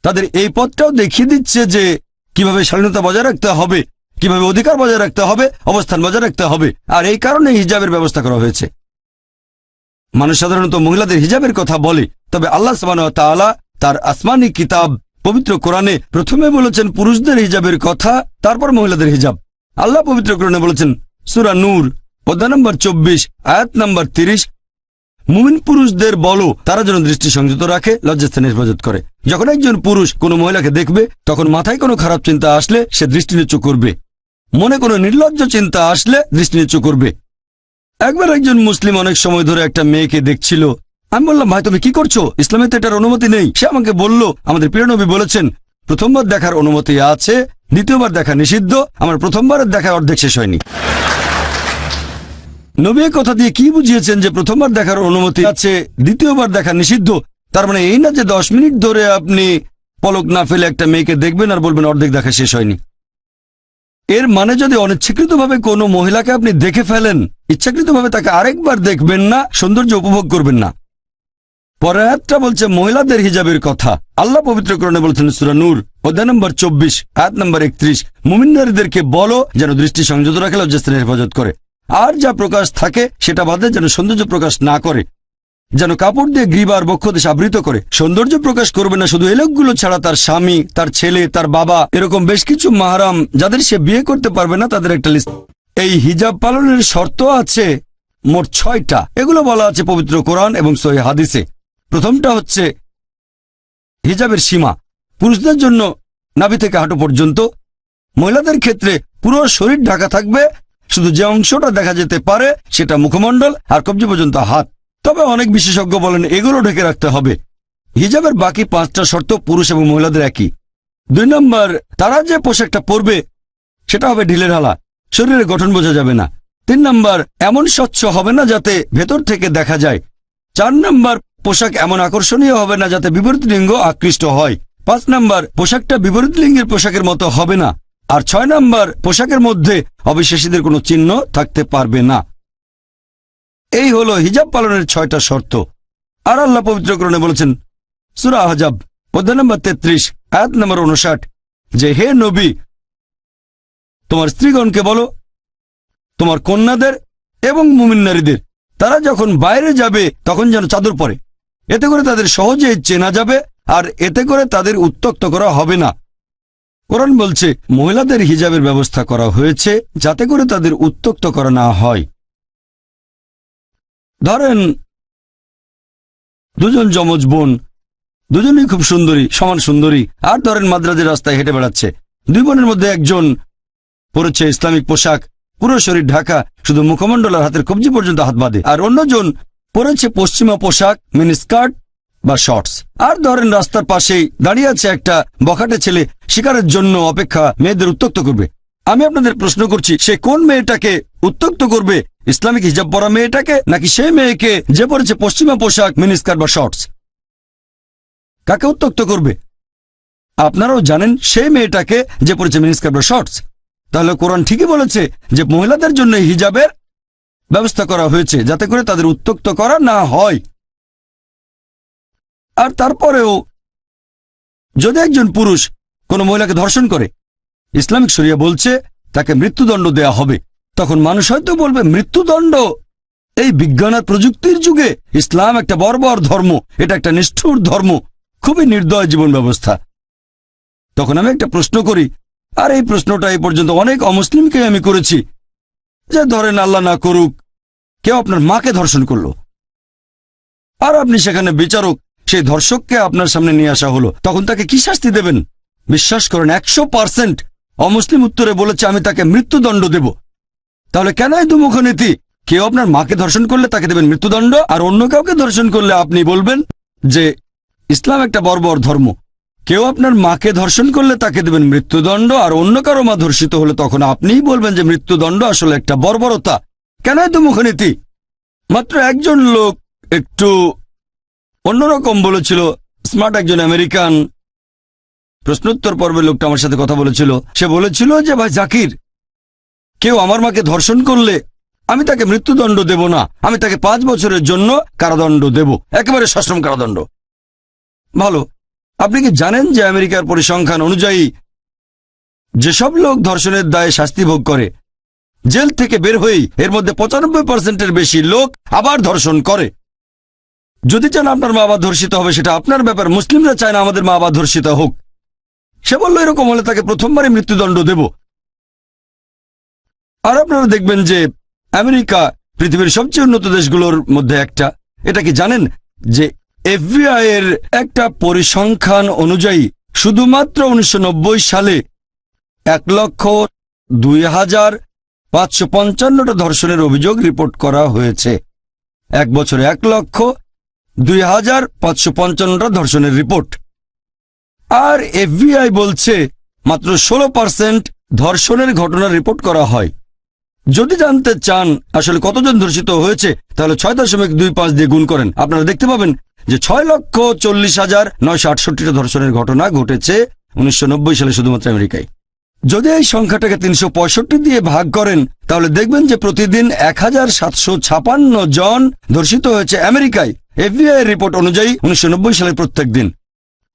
তাদের এই পথটাও দেখিয়ে দিচ্ছে যে কিভাবে স্বাধীনতা বজায় রাখতে হবে, কিভাবে অধিকার বজায় রাখতে হবে, অবস্থান বজায় রাখতে হবে। আর এই কারণে হিজাবের ব্যবস্থা করা হয়েছে। মানুষ সাধারণত মহিলাদের হিজাবের কথা বলে, তবে আল্লাহ সুবহানাহু ওয়া তাআলা তার আসমানি কিতাব পবিত্র কোরআনে প্রথমে বলেছেন পুরুষদের হিজাবের কথা, তারপর মহিলাদের হিজাব। আল্লাহ পবিত্র কোরআনে বলেছেন সূরা নূর অধ্যায় নম্বর 24 আয়াত নম্বর 30, মুমিন পুরুষদের বলো তারা যেন দৃষ্টি সংযত রাখে, লজ্জাস্থানে হেফাজত করে। যখন একজন পুরুষ কোনো মহিলাকে দেখবে তখন মাথায় কোনো খারাপ চিন্তা আসলে সে দৃষ্টি নিচু করবে, মনে কোনো নির্লজ্জ চিন্তা আসলে দৃষ্টি নিচু করবে। একবার একজন মুসলিম অনেক সময় ধরে একটা মেয়েকে দেখছিল। আমি বললাম, ভাই তুমি কি করছো? ইসলামে তো এটার অনুমতি নেই। সে আমাকে বলল, আমাদের প্রিয় নবী বলেছেন প্রথমবার দেখার অনুমতি আছে, দ্বিতীয়বার দেখা নিষিদ্ধ। আমার প্রথমবারের দেখা অর্ধেক শেষ হয়নি। নবী কথা দিয়ে কি বুঝিয়েছেন যে প্রথমবার দেখার অনুমতি আছে, দ্বিতীয়বার দেখা নিষিদ্ধ? তার মানে এই না যে 10 মিনিট ধরে আপনি পলক না ফেলে একটা মেয়েকে দেখবেন আর বলবেন অর্ধেক দেখা শেষ হয়নি। এর মানে যদি অনিচ্ছাকৃতভাবে কোনো মহিলাকে আপনি দেখে ফেলেন, ইচ্ছাকৃতভাবে তাকে আরেকবার দেখবেন না, সৌন্দর্য উপভোগ করবেন না। পরের আয়াতটা বলছে মহিলাদের হিজাবের কথা। আল্লাহ পবিত্র কোরআনে বলেছেন সূরা নূর অধ্যায় নম্বর 24 আয়াত নম্বর 31, মুমিন নারীদেরকে বলো যেন দৃষ্টি সংযত রাখে, লজ্জাস্থানের হেফাজত করে, আর যা প্রকাশ থাকে সেটা বাদে যেন সৌন্দর্য প্রকাশ না করে, যেন কাপড় দিয়ে গ্রীবা আর বক্ষদেশ আবৃত করে। সৌন্দর্য প্রকাশ করবে না শুধু এই লোকগুলো ছাড়া, তার স্বামী, তার ছেলে, তার বাবা, এরকম বেশ কিছু মাহরাম যাদের সে বিয়ে করতে পারবে না, তাদের একটা লিস্ট। এই হিজাব পালনের শর্ত আছে মোট 6টা। এগুলো বলা আছে পবিত্র কোরআন এবং সহিহ হাদিসে। প্রথমটা হচ্ছে হিজাবের সীমা, পুরুষদের জন্য নাভি থেকে হাঁটু পর্যন্ত, মহিলাদের ক্ষেত্রে পুরো শরীর ঢাকা থাকবে, শুধু যে অংশটা দেখা যেতে পারে সেটা মুখমণ্ডল আর কবজি পর্যন্ত হাত। তবে অনেক বিশেষজ্ঞ বলেন এগুলো ঢেকে রাখতে হবে। হিজাবের বাকি 5টা শর্ত পুরুষ এবং মহিলাদের একই। 2 নম্বর, তারা যে পোশাকটা পরবে সেটা হবে ঢিলেঢালা, শরীরের গঠন বোঝা যাবে না। 3 নম্বর, এমন স্বচ্ছ হবে না যাতে ভেতর থেকে দেখা যায়। 4 নম্বর, পোশাক এমন আকর্ষণীয় হবে না যাতে বিপরীত লিঙ্গ আকৃষ্ট হয়। 5 নম্বর, পোশাকটা বিপরীত লিঙ্গের পোশাকের মতো হবে না। আর 6 নম্বর, পোশাকের মধ্যে অবিশ্বাসীদের কোনো চিহ্ন থাকতে পারবে না। এই হলো হিজাব পালনের 6টা শর্ত। আর আল্লাহ পবিত্র কোরআনে বলেছেন সূরা আহজাব অধ্যায় নম্বর 33 আয়াত নম্বর 59 যে হে নবী, তোমার স্ত্রীগণকে বলো, তোমার কন্যাদের এবং মুমিন নারীদের, তারা যখন বাইরে যাবে তখন যেন চাদর পরে, এতে করে তাদের সহজেই চেনা যাবে আর এতে করে তাদের উত্ত্যক্ত করা হবে না। কোরআন বলছে মহিলাদের হিজাবের ব্যবস্থা করা হয়েছে যাতে করে তাদের উত্ত্যক্ত করা না হয়। ধরেন দুজন যমজ বোন, দুজনেই খুব সুন্দরী, সমান সুন্দরী, আর ধরেন মাদ্রাজের রাস্তায় হেঁটে বেড়াচ্ছে। 2 বোনের মধ্যে একজন পরেছে ইসলামিক পোশাক, পুরো শরীর ঢাকা, শুধু মুখমণ্ডল আর হাতের কবজি পর্যন্ত হাত বাঁধে, আর অন্যজন পরেছে পশ্চিমা পোশাক, মিনি স্কার্ট বা শর্টস। আর ধরেন রাস্তার পাশেই দাঁড়িয়ে আছে একটা বখাটে ছেলে, শিকারের জন্য অপেক্ষা, মেয়েদের উত্ত্যক্ত করবে। আমি আপনাদের প্রশ্ন করছি, সে কোন মেয়েটাকে উত্ত্যক্ত করবে? ইসলামিক হিজাব পরা মেয়েটাকে, নাকি সেই মেয়েকে যে পরেছে পশ্চিমা পোশাক, মিনি স্কার্ট বা শর্টস? কাকে উত্ত্যক্ত করবে? আপনারাও জানেন সেই মেয়েটাকে যে পরেছে মিনি স্কার্ট বা শর্টস। তাহলে কোরআন ঠিকই বলেছে যে মহিলাদের জন্য হিজাবের ব্যবস্থা করা হয়েছে যাতে করে তাদের উত্ত্যক্ত করা না হয়। আর তারপরেও যদি একজন পুরুষ কোনো মহিলাকে ধর্ষণ করে, ইসলামিক শরিয়া বলছে তাকে মৃত্যুদণ্ড দেয়া হবে। তখন মানুষ হয়তো বলবে, মৃত্যুদণ্ড? এই বিজ্ঞান আর প্রযুক্তির যুগে ইসলাম একটা বর্বর ধর্ম, এটা একটা নিষ্ঠুর ধর্ম, খুবই নির্দয় জীবন ব্যবস্থা। তখন আমি একটা প্রশ্ন করি, আর এই প্রশ্নটা এই পর্যন্ত অনেক অমুসলিমকে আমি করেছি, যে ধরেন আল্লাহ না করুক কেউ আপনার মাকে ধর্ষণ করলো, আর আপনি সেখানে বিচারক, সেই ধর্ষককে আপনার সামনে নিয়ে আসা হলো, তখন তাকে কি শাস্তি দেবেন? বিশ্বাস করেন 100% অমুসলিম উত্তরে বলেছে আমি তাকে মৃত্যুদণ্ড দেব। তাহলে কেন এই দুমুখ নীতি? কেউ আপনার মাকে ধর্ষণ করলে তাকে দেবেন মৃত্যুদণ্ড, আর অন্য কাউকে ধর্ষণ করলে আপনি বলবেন যে ইসলাম একটা বর্বর ধর্ম। কেউ আপনার মাকে ধর্ষণ করলে তাকে দেবেন মৃত্যুদণ্ড, আর অন্য কারো মা ধর্ষিত হলে তখন আপনিই বলবেন যে মৃত্যুদণ্ড আসলে একটা বর্বরতা। কেন এই দুমুখ নীতি? মাত্র একজন লোক একটু অন্যরকম বলেছিল, স্মার্ট একজন আমেরিকান। প্রশ্নোত্তর পর্বে লোকটা আমার সাথে কথা বলেছিল। সে বলেছিল যে ভাই জাকির, কেউ আমার মাকে ধর্ষণ করলে আমি তাকে মৃত্যুদণ্ড দেব না, আমি তাকে 5 বছরের জন্য কারাদণ্ড দেব, একেবারে সশ্রম কারাদণ্ড। ভালো, আপনি কি জানেন যে আমেরিকার পরিসংখ্যান অনুযায়ী যেসব লোক ধর্ষণের দায়ে শাস্তি ভোগ করে, জেল থেকে বের হয়েই এর মধ্যে 95%-এর বেশি লোক আবার ধর্ষণ করে? যদি চান আপনার মা বাবা ধর্ষিত হবে সেটা আপনার ব্যাপার, মুসলিমরা চায় না আমাদের মা বাবা ধর্ষিত হোক। সে বলল এরকম হলে তাকে প্রথমবারই মৃত্যুদণ্ড দেব। আর আপনারা দেখবেন যে আমেরিকা পৃথিবীর সবচেয়ে উন্নত দেশগুলোর মধ্যে একটা। এটা কি জানেন যে FBI এর একটা পরিসংখ্যান অনুযায়ী শুধুমাত্র 1990 সালে 1,02,555টা ধর্ষণের অভিযোগ রিপোর্ট করা হয়েছে। এক বছরে 1,02,555টা ধর্ষণের রিপোর্ট। আর FBI বলছে মাত্র 16% ধর্ষণের ঘটনা রিপোর্ট করা হয়। যদি জানতে চান আসলে কতজন ধর্ষিত হয়েছে তাহলে 6.25 দিয়ে গুণ করেন, আপনারা দেখতে পাবেন যে 6,40,968টা ধর্ষণের ঘটনা ঘটেছে 1990 সালে শুধুমাত্র আমেরিকায়। যদি এই সংখ্যাটাকে 365 দিয়ে ভাগ করেন তাহলে দেখবেন যে প্রতিদিন 1,756 জন ধর্ষিত হয়েছে আমেরিকায়। FBI এর রিপোর্ট অনুযায়ী 1990 সালে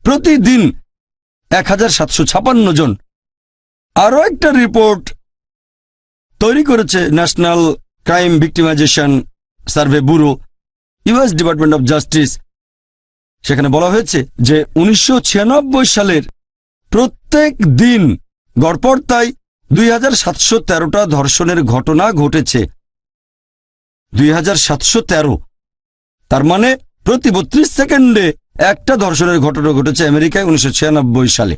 প্রতিদিন 1,756 জন। আরও একটা রিপোর্ট তৈরি করেছে national crime victimization survey bureau, US department of justice. সেখানে বলা হয়েছে যে 1996 সালের প্রত্যেক দিন গড়পড়তায় 2,713টা ধর্ষণের ঘটনা ঘটেছে। 2,713, তার মানে প্রতি 32 সেকেন্ডে একটা ধর্ষণের ঘটনা ঘটেছে আমেরিকায় 1996 সালে।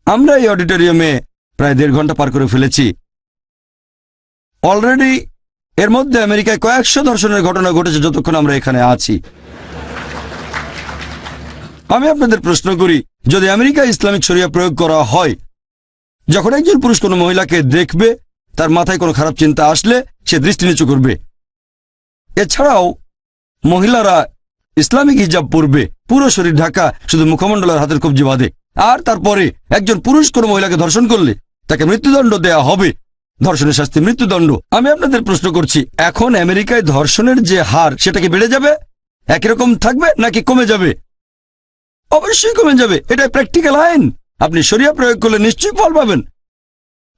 আমরা এই অডিটোরিয়ামে প্রায় 1.5 ঘন্টা পার করে ফেলেছি। অলরেডি এর মধ্যে আমেরিকায় কয়েকশো ধর্ষণের ঘটনা ঘটেছে যতক্ষণ আমরা এখানে আছি। আমি আপনাদের প্রশ্ন করি, যদি আমেরিকায় ইসলামিক শরিয়া প্রয়োগ করা হয়, যখন একজন পুরুষ কোনো মহিলাকে দেখবে তার মাথায় কোনো খারাপ চিন্তা আসলে সে দৃষ্টি নিচু করবে। এছাড়াও মহিলারা ইসলামিক হিজাব পরবে, পুরো শরীর ঢাকা, শুধু মুখমণ্ডল আর হাতের কবজি বাঁধে। আর তারপরে একজন পুরুষ কোনো মহিলাকে ধর্ষণ করলে তাকে মৃত্যুদণ্ড দেয়া হবে। ধর্ষণের শাস্তি মৃত্যুদণ্ড। আমি আপনাদের প্রশ্ন করছি, এখন আমেরিকায় ধর্ষণের যে হার সেটা কি বেড়ে যাবে, একই রকম থাকবে নাকি কমে যাবে? অবশ্যই কমে যাবে। এটাই প্র্যাকটিক্যাল আইন। আপনি শরিয়া প্রয়োগ করলে নিশ্চয়ই ফল পাবেন।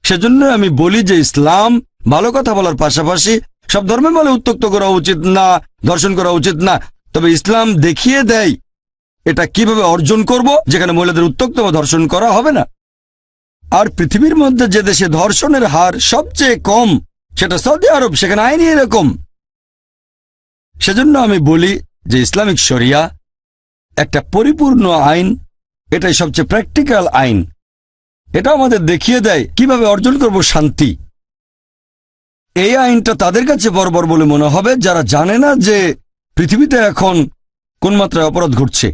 সেজন্য আমি বলি যে ইসলাম ভালো কথা বলার পাশাপাশি সব ধর্মে বলে উত্ত্যক্ত করা উচিত না, ধর্ষণ করা উচিত না। তবে ইসলাম দেখিয়ে দেয় এটা কিভাবে অর্জন করব, যেখানে মহিলাদের উত্ত্যক্ত বা ধর্ষণ করা হবে না। আর পৃথিবীর মধ্যে যে দেশে ধর্ষণের হার সবচেয়ে কম সেটা সৌদি আরব, সেখানে আইনই এরকম। সেজন্য আমি বলি যে ইসলামিক শরিয়া একটা পরিপূর্ণ আইন, এটাই সবচেয়ে প্র্যাকটিক্যাল আইন। এটা আমাদের দেখিয়ে দেয় কিভাবে অর্জন করব শান্তি। এই আইনটা তাদের কাছে বর্বর বলে মনে হবে যারা জানে না যে পৃথিবীতে এখন কোন মাত্রায় অপরাধ ঘটছে।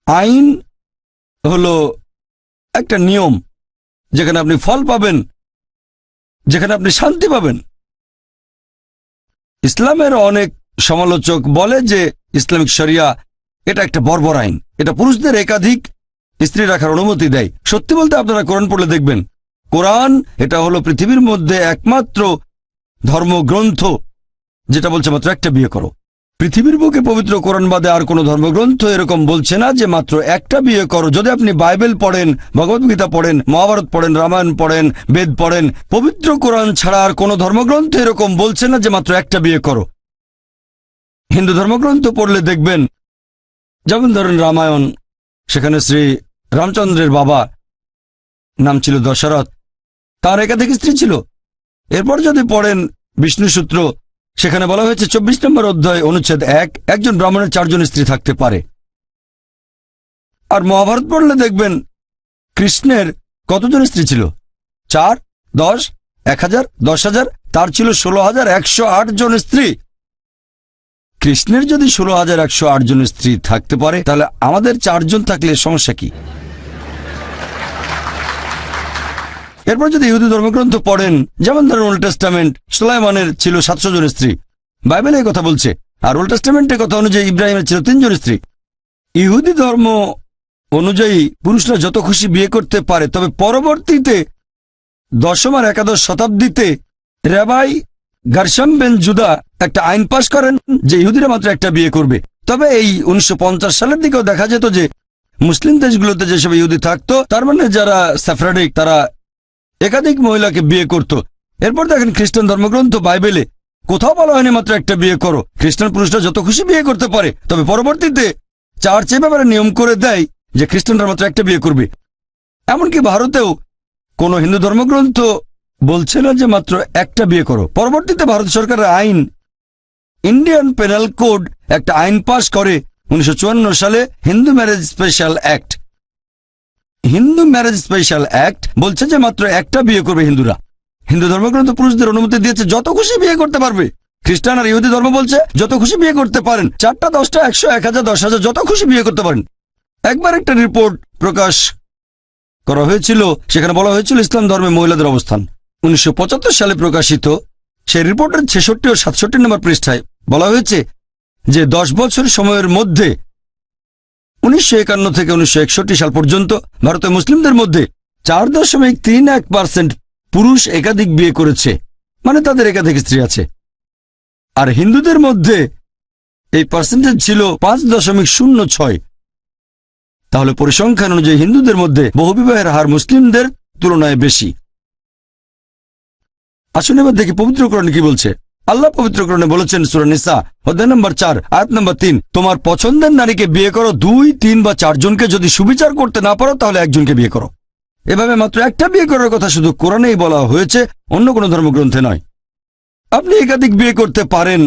আইন হলো একটা নিয়ম যেখানে আপনি ফল পাবেন, যেখানে আপনি শান্তি পাবেন। ইসলামের অনেক সমালোচক বলে যে ইসলামিক শরিয়া এটা একটা বর্বর আইন, এটা পুরুষদের একাধিক স্ত্রী রাখার অনুমতি দেয়। সত্যি বলতে আপনারা কোরআন পড়লে দেখবেন, কোরআন এটা হলো পৃথিবীর মধ্যে একমাত্র ধর্মগ্রন্থ যেটা বলছে মাত্র একটা বিয়ে করো। পৃথিবীর বুকে পবিত্র কোরআন বাদে আর কোনো ধর্মগ্রন্থ এরকম বলছে না যে মাত্র একটা বিয়ে করো। যদি আপনি বাইবেল পড়েন, ভগবদ্গীতা পড়েন, মহাভারত পড়েন, রামায়ণ পড়েন, বেদ পড়েন, পবিত্র কোরআন ছাড়া আর কোনো ধর্মগ্রন্থ এরকম বলছে না যে মাত্র একটা বিয়ে করো। হিন্দু ধর্মগ্রন্থ পড়লে দেখবেন, যেমন ধরেন রামায়ণ, সেখানে শ্রী রামচন্দ্রের বাবা নাম ছিল দশরথ, তার একাধিক স্ত্রী ছিল। এরপর যদি পড়েন বিষ্ণু সূত্র, সেখানে বলা হয়েছে 24 নম্বর অধ্যায় অনুচ্ছেদ 1, একজন ব্রাহ্মণের 4 জন স্ত্রী থাকতে পারে। আর মহাভারত পড়লে দেখবেন কৃষ্ণের কতজন স্ত্রী ছিল? 4, 10, 1000, 10,000, তার ছিল 16,108 জন স্ত্রী। কৃষ্ণের যদি 16,108 জন স্ত্রী থাকতে পারে তাহলে আমাদের 4 জন থাকলে সমস্যা কি? এরপর যদি ইহুদি ধর্মগ্রন্থ পড়েন, যেমন ধরেন ওল্ড টেস্টামেন্ট, সুলাইমানের ছিল 700 জন স্ত্রী, বাইবেলে কথা বলছে। আর ওল্ড টেস্টামেন্টের কথা অনুযায়ী ইব্রাহিমের ছিল 3 জন স্ত্রী। ইহুদি ধর্ম অনুযায়ী পুরুষরা যত খুশি বিয়ে করতে পারে, তবে পরবর্তীতে 10ম আর 11শ শতাব্দীতে রাবাই গারশাম বেন জুদা একটা আইন পাশ করেন যে ইহুদিরা মাত্র একটা বিয়ে করবে। তবে এই 1950 সালের দিকেও দেখা যেত যে মুসলিম দেশগুলোতে যেসব ইহুদি থাকতো, তার মানে যারা সেফরাডিক, তারা একাধিক মহিলাকে বিয়ে করত। এরপর দেখেন খ্রিস্টান ধর্মগ্রন্থ বাইবেলে কোথাও বলা হয়নি মাত্র একটা বিয়ে করো। খ্রিস্টান পুরুষরা যত খুশি বিয়ে করতে পারে, তবে পরবর্তীতে চার্চ এ ব্যাপারে নিয়ম করে দেয় যে খ্রিস্টানরা মাত্র একটা বিয়ে করবে। এমনকি ভারতেও কোন হিন্দু ধর্মগ্রন্থ বলছে না যে মাত্র একটা বিয়ে করো। পরবর্তীতে ভারত সরকারের আইন, ইন্ডিয়ান পেনাল কোড, একটা আইন পাশ করে 1954 সালে Hindu marriage special act. Hindu marriage special act বলছে যে মাত্র একটা বিয়ে করবে হিন্দুরা। হিন্দু ধর্মগ্রন্থ পুরুষদের অনুমতি দিয়েছে যত খুশি বিয়ে করতে পারবে। খ্রিস্টান আর ইহুদি ধর্ম বলছে যত খুশি বিয়ে করতে পারেন, 4টা 10টা 100 1000 10,000 যত খুশি বিয়ে করতে পারেন। একবার একটা রিপোর্ট প্রকাশ করা হয়েছিল, সেখানে বলা হয়েছিল ইসলাম ধর্মে মহিলাদের অবস্থান। 1975 সালে প্রকাশিত সেই রিপোর্টের 66 ও 67 নম্বর পৃষ্ঠায় বলা হয়েছে যে 10 বছর সময়ের মধ্যে 1951 থেকে 1961 সাল পর্যন্ত ভারতের মুসলিমদের মধ্যে 4.31% পুরুষ একাধিক বিয়ে করেছে, মানে তাদের একাধিক স্ত্রী আছে। আর হিন্দুদের মধ্যে এই পার্সেন্টেজ ছিল 5.06। তাহলে পরিসংখ্যান অনুযায়ী হিন্দুদের মধ্যে বহুবিবাহের হার মুসলিমদের তুলনায় বেশি। আসুন এবার দেখি পবিত্র কোরআন কি বলছে। আল্লাহ পবিত্র কোরআনে বলেছেন সূরা নিসা অধ্যায় নম্বর 4 আয়াত নম্বর 3, তোমার পছন্দের নারীকে বিয়ে করো 2, 3 বা 4 জনকে, যদি সুবিচার করতে না পারো তাহলে একজনকে বিয়ে করো। এভাবে মাত্র একটা বিয়ে করার কথা শুধু কোরআনেই বলা হয়েছে, অন্য কোনো ধর্মগ্রন্থে নয়। আপনি একাধিক বিয়ে করতে পারেন,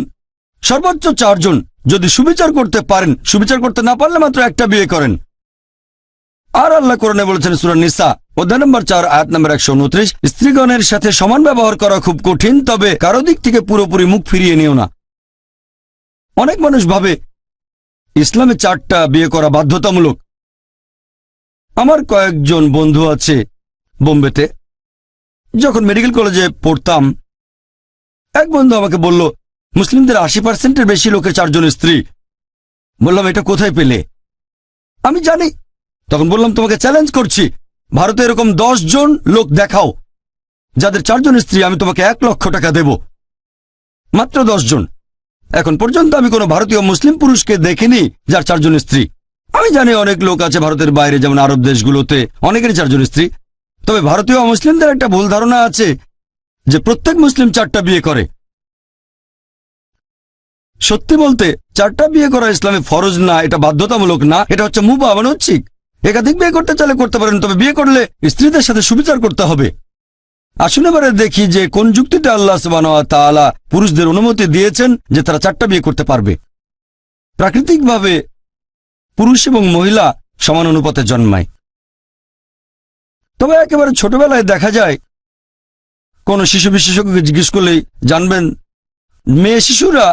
সর্বোচ্চ 4 জন, যদি সুবিচার করতে পারেন। সুবিচার করতে না পারলে মাত্র একটা বিয়ে করেন। আর আল্লাহ কোরআনে বলেছেন সূরা নিসা অধ্যায় নম্বর 4 আয়াত নম্বর 129, স্ত্রীগণের সাথে সমান ব্যবহার করা খুব কঠিন, তবে কারো দিক থেকে পুরোপুরি মুখ ফিরিয়ে নিও না। অনেক মানুষ ভাবে ইসলামে 4টা বিয়ে করা বাধ্যতামূলক। আমার কয়েকজন বন্ধু আছে বোম্বেতে। যখন মেডিকেল কলেজে পড়তাম, এক বন্ধু আমাকে বলল মুসলিমদের 80%-এর বেশি লোকের 4 জন স্ত্রী। বললাম এটা কোথায় পেলে? আমি জানি। তখন বললাম তোমাকে চ্যালেঞ্জ করছি, ভারতে এরকম 10 জন লোক দেখাও যাদের 4 জন স্ত্রী, আমি তোমাকে 1 লক্ষ টাকা দেব। মাত্র 10 জন। এখন পর্যন্ত আমি কোনো ভারতীয় মুসলিম পুরুষকে দেখিনি যার 4 জন স্ত্রী। আমি জানি অনেক লোক আছে ভারতের বাইরে, যেমন আরব দেশগুলোতে অনেকেরই 4 জন স্ত্রী। তবে ভারতীয় মুসলিমদের একটা ভুল ধারণা আছে যে প্রত্যেক মুসলিম 4টা বিয়ে করে। সত্যি বলতে 4টা বিয়ে করা ইসলামে ফরজ না, এটা বাধ্যতামূলক না, এটা হচ্ছে মুবাহ, ঐচ্ছিক। একাধিক বিয়ে করতে চাইলে করতে পারেন, তবে বিয়ে করলে স্ত্রীদের সাথে সুবিচার করতে হবে। আসুন এবারে দেখি যে কোন যুক্তিতে আল্লাহ সুবহানাহু ওয়া তাআলা পুরুষদের অনুমতি দিয়েছেন যে তারা 4টা বিয়ে করতে পারবে। প্রাকৃতিকভাবে পুরুষ এবং মহিলা সমান অনুপাতে জন্মায়। তবে একেবারে ছোটবেলায় দেখা যায়, কোন শিশু বিশেষজ্ঞকে জিজ্ঞেস করলেই জানবেন, মেয়ে শিশুরা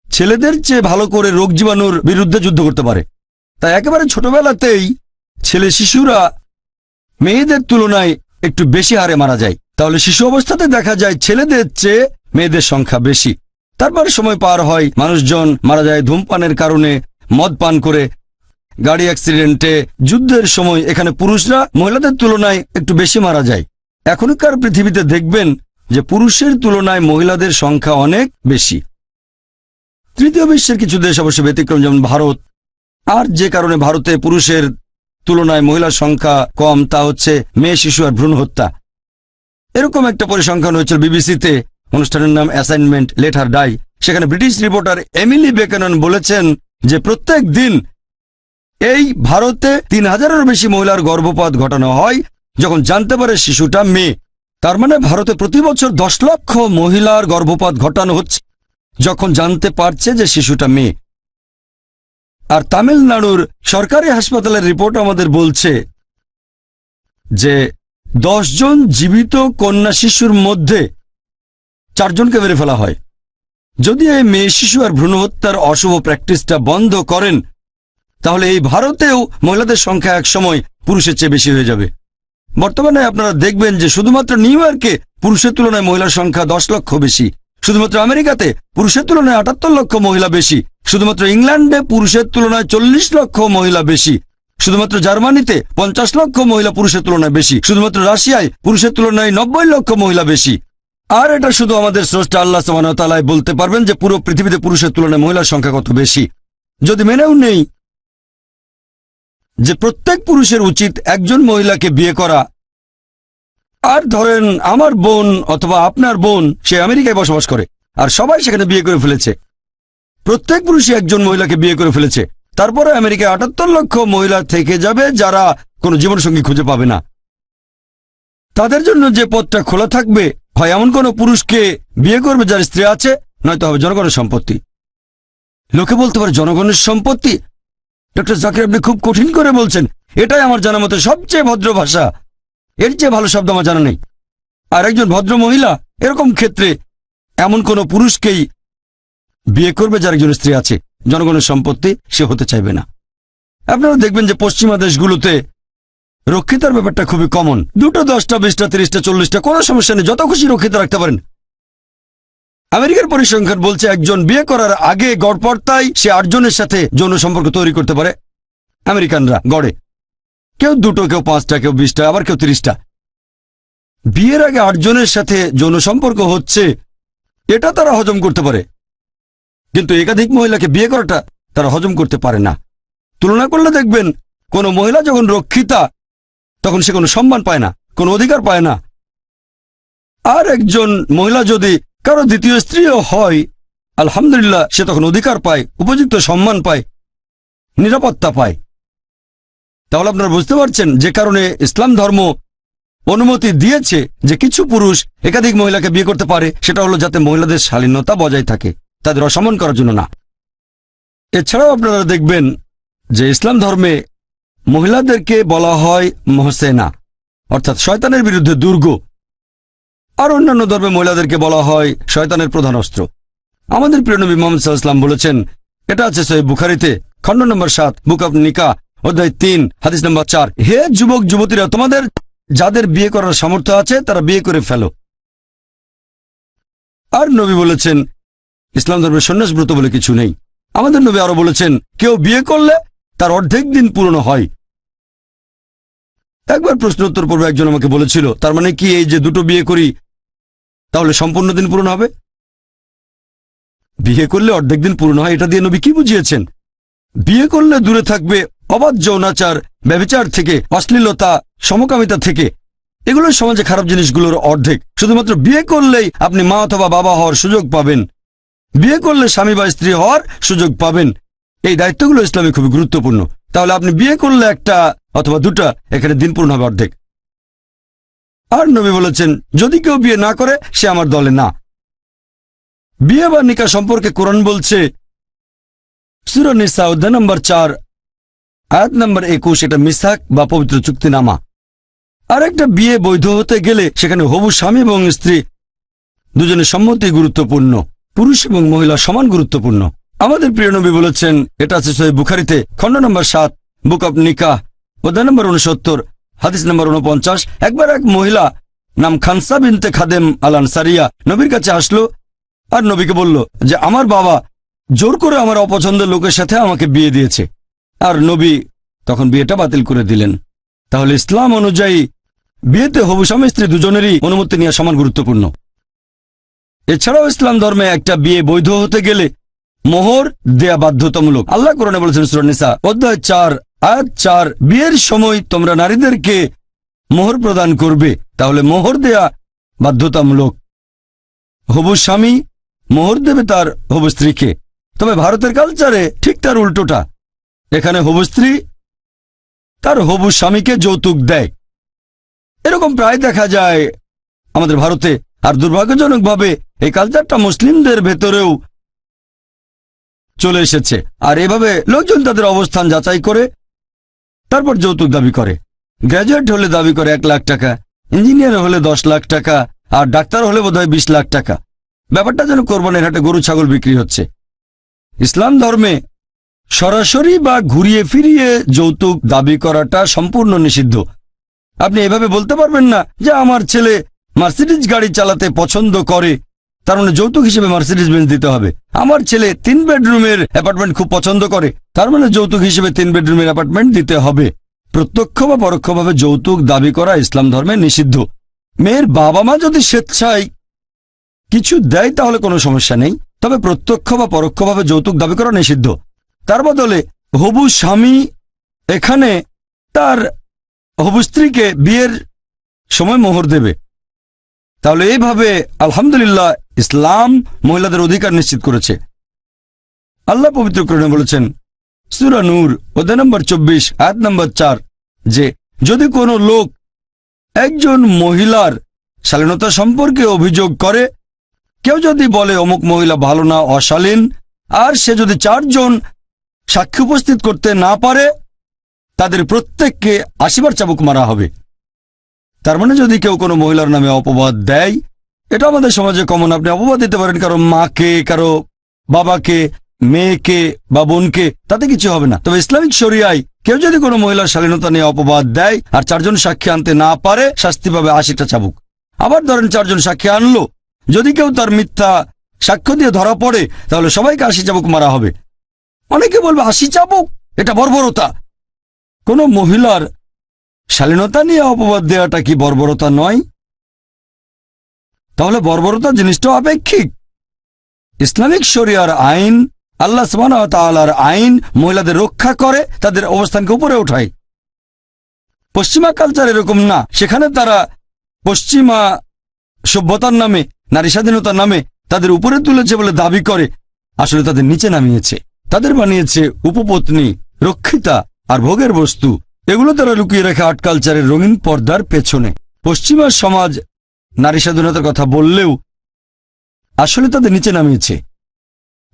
ছেলেদের চেয়ে ভালো করে রোগ জীবাণুর বিরুদ্ধে যুদ্ধ করতে পারে। তাই একেবারে ছোটবেলাতেই ছেলে শিশুরা মেয়েদের তুলনায় একটু বেশি হারে মারা যায়। তাহলে শিশু অবস্থাতে দেখা যায় ছেলেদের চেয়ে মেয়েদের সংখ্যা বেশি। তারপর সময় পার হয়, মানুষজন মারা যায় ধূমপানের কারণে, মদ পান করে, গাড়ি অ্যাক্সিডেন্টে, যুদ্ধের সময়। এখানে পুরুষরা মহিলাদের তুলনায় একটু বেশি মারা যায়। এখনকার পৃথিবীতে দেখবেন যে পুরুষের তুলনায় মহিলাদের সংখ্যা অনেক বেশি। তৃতীয় বিশ্বের কিছু দেশ অবশ্য ব্যতিক্রম, যেমন ভারত। আর যে কারণে ভারতে পুরুষের তুলনায় মহিলার সংখ্যা কম, তা হচ্ছে মেয়ে শিশু আর ভ্রূণ হত্যা। এরকম একটা পরিসংখ্যান হয়েছিল বিবিসিতে, অনুষ্ঠানের নাম অ্যাসাইনমেন্ট লেট হার ডাই। সেখানে ব্রিটিশ রিপোর্টার এমিলি বেকেনন বলেছেন যে প্রত্যেক দিন এই ভারতে 3000-এরও বেশি মহিলার গর্ভপাত ঘটানো হয় যখন জানতে পারে শিশুটা মেয়ে। তার মানে ভারতে প্রতি বছর 10 লক্ষ মহিলার গর্ভপাত ঘটানো হচ্ছে যখন জানতে পারছে যে শিশুটা মেয়ে। আর তামিলনাড়ুর সরকারি হাসপাতালের রিপোর্ট আমাদের বলছে যে 10 জন জীবিত কন্যা শিশুর মধ্যে 4 জনকে মেরে ফেলা হয়। যদি এই মেয়ে শিশু আর ভ্রূণ হত্যার অশুভ প্র্যাকটিসটা বন্ধ করেন, তাহলে এই ভারতেও মহিলাদের সংখ্যা এক সময় পুরুষের চেয়ে বেশি হয়ে যাবে। বর্তমানে আপনারা দেখবেন যে শুধুমাত্র নিউ ইয়র্কে পুরুষের তুলনায় মহিলার সংখ্যা 10 লক্ষ বেশি। শুধুমাত্র আমেরিকাতে পুরুষের তুলনায় 78 লক্ষ মহিলা বেশি। শুধুমাত্র ইংল্যান্ডে পুরুষের তুলনায় 40 লক্ষ মহিলা বেশি। শুধুমাত্র জার্মানিতে 50 লক্ষ মহিলা পুরুষের তুলনায় বেশি। শুধুমাত্র রাশিয়ায় পুরুষের তুলনায় 90 লক্ষ মহিলা বেশি। আর এটা শুধু আমাদের স্রষ্টা আল্লাহ সুবহানাহু ওয়া তাআলাই বলতে পারবেন যে পুরো পৃথিবীতে পুরুষের তুলনায় মহিলার সংখ্যা কত বেশি। যদি মেনেও নেই যে প্রত্যেক পুরুষের উচিত একজন মহিলাকে বিয়ে করা, আর ধরেন আমার বোন অথবা আপনার বোন সে আমেরিকায় বসবাস করে, আর সবাই সেখানে বিয়ে করে ফেলেছে। প্রত্যেক পুরুষই একজন মহিলাকে বিয়ে করে ফেলেছে। তারপরে আমেরিকায় ৭৮ লক্ষ মহিলা থেকে যাবে যারা কোনো জীবনসঙ্গী খুঁজে পাবে না। তাদের জন্য যে পথটা খোলা থাকবে, হয় এমন কোনো পুরুষকে বিয়ে করবে যার স্ত্রী আছে, নয়তো হবে জনগণের সম্পত্তি। লোকে বলতে পারে জনগণের সম্পত্তি। ডক্টর জাকির, আপনি খুব কঠিন করে বলছেন। এটাই আমার জানা মতে সবচেয়ে ভদ্র ভাষা। এর চেয়ে ভালো শব্দ আমার জানা নেই। আর একজন ভদ্র মহিলা এরকম ক্ষেত্রে এমন কোনো পুরুষকেই বিয়ে করবে যার একজন স্ত্রী আছে। জনগণের সম্পত্তি সে হতে চাইবে না। আপনারা দেখবেন যে পশ্চিমা দেশগুলোতে রক্ষিতার ব্যাপারটা খুবই কমন। 2টো 10টা 20টা 30টা 40টা কোনো সমস্যা নেই, যত খুশি রক্ষিত রাখতে পারেন। আমেরিকার পরিসংখ্যান বলছে একজন বিয়ে করার আগে গড়পড়তায় সে 8 জনের সাথে যৌন সম্পর্ক তৈরি করতে পারে। আমেরিকানরা গড়ে কেউ 2টো, কেউ 5টা, কেউ 20টা, আবার কেউ 30টা। বিয়ের আগে 8 জনের সাথে যৌন সম্পর্ক হচ্ছে, এটা তারা হজম করতে পারে। কিন্তু একাধিক মহিলাকে বিয়ে করাটা তারা হজম করতে পারে না। তুলনা করলে দেখবেন কোনো মহিলা যখন রক্ষিতা তখন সে কোনো সম্মান পায় না, কোনো অধিকার পায় না। আর একজন মহিলা যদি কারো দ্বিতীয় স্ত্রীও হয়, আলহামদুলিল্লাহ, সে তখন অধিকার পায়, উপযুক্ত সম্মান পায়, নিরাপত্তা পায়। তাহলে আপনারা বুঝতে পারছেন যে কারণে ইসলাম ধর্ম অনুমতি দিয়েছে যে কিছু পুরুষ একাধিক মহিলাকে বিয়ে করতে পারে, সেটা হলো যাতে মহিলাদের শালীনতা বজায় থাকে, তাদের অসম্মান করার জন্য না। এছাড়াও আপনারা দেখবেন যে ইসলাম ধর্মে মহিলাদেরকে বলা হয় মহসেনা, অর্থাৎ শয়তানের বিরুদ্ধে দুর্গ। আর অন্যান্য ধর্মে মহিলাদেরকে বলা হয় শয়তানের প্রধান অস্ত্র। আমাদের প্রিয় নবী মুহাম্মদ সাল্লাল্লাহু আলাইহি ওয়াসাল্লাম বলেছেন, এটা আছে সহিহ বুখারীতে, খণ্ড নম্বর 7, বুক অব নিকাহ, অধ্যায় 3, হাদিস নম্বর 4। হে যুবক যুবতীরা, তোমাদের যাদের বিয়ে করার সামর্থ্য আছে তারা বিয়ে করে ফেলো। আর নবী বলেছেন ইসলাম ধর্মের সন্ন্যাস ব্রত বলে কিছু নেই। আমাদের নবী আরো বলেছেন, কেউ বিয়ে করলে তার অর্ধেক দিন পূর্ণ হয়। একবার প্রশ্ন উত্তর পর্বে একজন আমাকে বলেছিল, তার মানে কি এই যে 2টো বিয়ে করি তাহলে সম্পূর্ণ দিন পূরণ হবে? বিয়ে করলে অর্ধেক দিন পূর্ণ হয়, এটা দিয়ে নবী কি বুঝিয়েছেন? বিয়ে করলে দূরে থাকবে অবাধ যৌনাচার, ব্যভিচার থেকে, অশ্লীলতা, সমকামিতা থেকে। এগুলো সমাজে খারাপ জিনিসগুলোর অর্ধেক। শুধুমাত্র বিয়ে করলেই আপনি মা অথবা বাবা হওয়ার সুযোগ পাবেন, বিয়ে করলে স্বামী বা স্ত্রী হওয়ার সুযোগ পাবেন। এই দায়িত্বগুলো ইসলামে খুবই গুরুত্বপূর্ণ। তাহলে আপনি বিয়ে করলে 1টা অথবা 2টা, এখানে দিন পূর্ণ হবে অর্ধেক। আর নবী বলেছেন, যদি কেউ বিয়ে না করে সে আমার দলে না। বিয়ে বা নিকাহ সম্পর্কে কোরআন বলছে, সূরা নিসা অধ্যায় নম্বর 4, আয়াত নম্বর 21, এটা মিসাক বা পবিত্র চুক্তিনামা। আর একটা বিয়ে বৈধ হতে গেলে সেখানে হবু স্বামী এবং স্ত্রী দুজনের সম্মতি গুরুত্বপূর্ণ। পুরুষ এবং মহিলা সমান গুরুত্বপূর্ণ। আমাদের প্রিয় নবী বলেছেন, এটা আছে সহিহ বুখারীতে, খণ্ড নম্বর 7, বুক অব নিকাহ, অধ্যায় নম্বর 69, হাদিস নম্বর 49। একবার এক মহিলা নাম খানসা বিনতে খাদেম আল আনসারিয়া নবীর কাছে আসলো আর নবীকে বলল যে আমার বাবা জোর করে আমার অপছন্দের লোকের সাথে আমাকে বিয়ে দিয়েছে। আর নবী তখন বিয়েটা বাতিল করে দিলেন। তাহলে ইসলাম অনুযায়ী বিয়েতে হবু স্বামী স্ত্রী দুজনেরই অনুমতি নেওয়া সমান গুরুত্বপূর্ণ। এছাড়াও ইসলাম ধর্মে একটা বিয়ে বৈধ হতে গেলে মোহর দেয়া বাধ্যতামূলক। আল্লাহ কোরআনে বলেছেন সূরা নিসা অধ্যায় 4, আয়াত 4, বিয়ের সময় তোমরা নারীদেরকে মোহর প্রদান করবে। তাহলে মোহর দেয়া বাধ্যতামূলক। হবু স্বামী মোহর দেবে তার হবু স্ত্রীকে। তবে ভারতের কালচারে ঠিক তার উল্টোটা। এখানে হবু স্ত্রী তার হবু স্বামীকে যৌতুক দেয়। এরকম প্রায় দেখা যায় আমাদের ভারতে। আর দুর্ভাগ্যজনকভাবে এই কালচারটা মুসলিমদের ভেতরেও চলে এসেছে। আর এভাবে লোকজন তাদের অবস্থান যাচাই করে তারপর যৌতুক দাবি করে। গ্র্যাজুয়েট হলে দাবি করে 1 লাখ টাকা, ইঞ্জিনিয়ার হলে 10 লাখ টাকা, আর ডাক্তার হলে বোধহয় 20 লাখ টাকা। ব্যাপারটা যেন কোরবানির হাটে গরু ছাগল বিক্রি হচ্ছে। ইসলাম ধর্মে সরাসরি বা ঘুরিয়ে ফিরিয়ে যৌতুক দাবি করাটা সম্পূর্ণ নিষিদ্ধ। আপনি এভাবে বলতে পারবেন না যে আমার ছেলে মার্সিডিজ গাড়ি চালাতে পছন্দ করে, তার মানে যৌতুক হিসেবে মার্সিডিজ বেঞ্চ দিতে হবে। আমার ছেলে 3 বেডরুমের অ্যাপার্টমেন্ট খুব পছন্দ করে, তার মানে যৌতুক হিসেবে 3 বেডরুমের অ্যাপার্টমেন্ট দিতে হবে। প্রত্যক্ষ বা পরোক্ষভাবে যৌতুক দাবি করা ইসলাম ধর্মে নিষিদ্ধ। মেয়ের বাবা মা যদি স্বেচ্ছায় কিছু দেয় তাহলে কোনো সমস্যা নেই, তবে প্রত্যক্ষ বা পরোক্ষভাবে যৌতুক দাবি করা নিষিদ্ধ। তার বদলে হবু স্বামী এখানে তার হবু স্ত্রীকে বিয়ের সময় মোহর দেবে। তাহলে এইভাবে আলহামদুলিল্লাহ ইসলাম মহিলাদের অধিকার নিশ্চিত করেছে। আল্লাহ পবিত্র কোরআনে বলেছেন সূরা নূর অধ্যায় নম্বর 24 আয়াত নম্বর 4 যে যদি কোনো লোক একজন মহিলার শালীনতা সম্পর্কে অভিযোগ করে, কেউ যদি বলে অমুক মহিলা ভালো না, অশালীন, আর সে যদি 4 জন সাক্ষী উপস্থিত করতে না পারে, তাদের প্রত্যেককে 80 বার চাবুক মারা হবে। তার মানে যদি কেউ কোনো মহিলার নামে অপবাদ দেয়, এটা আমাদের সমাজে কমন, আপনি অপবাদ দিতে পারেন কারো মাকে, কারো বাবাকে, মেয়েকে বা বোনকে, তাতে কিছু হবে না। তবে ইসলামিক শরিয়ায় কেউ যদি কোনো মহিলার শালীনতা নিয়ে অপবাদ দেয় আর 4 জন সাক্ষী আনতে না পারে, শাস্তি পাবে 80টা চাবুক। আবার ধরেন 4 জন সাক্ষী আনলো, যদি কেউ তার মিথ্যা সাক্ষ্য দিয়ে ধরা পড়ে, তাহলে সবাইকে 80 চাবুক মারা হবে। অনেকে বলবে 80 চাবুক, এটা বর্বরতা। কোনো মহিলার শালীনতা নিয়ে অপবাদ দেওয়াটা কি বর্বরতা নয়? তাহলে বর্বরতা জিনিসটা আপেক্ষিক। ইসলামিক শরিয়ার আইন, আল্লাহ সুবহানাহু ওয়া তাআলার আইন মহিলাদের রক্ষা করে, তাদের অবস্থানকে উপরে ওঠায়। পশ্চিমা কালচার এরকম না, সেখানে তারা পশ্চিমা সভ্যতার নামে, নারী স্বাধীনতার নামে তাদের উপরে তুলেছে বলে দাবি করে, আসলে তাদের নিচে নামিয়েছে। তাদের বানিয়েছে উপপত্নী, রক্ষিতা আর ভোগের বস্তু। এগুলো তারা লুকিয়ে রাখে আর্ট কালচারের রঙিন পর্দার পেছনে। পশ্চিমা সমাজ নারী স্বাধীনতার কথা বললেও আসলে তাদের নিচে নামিয়েছে।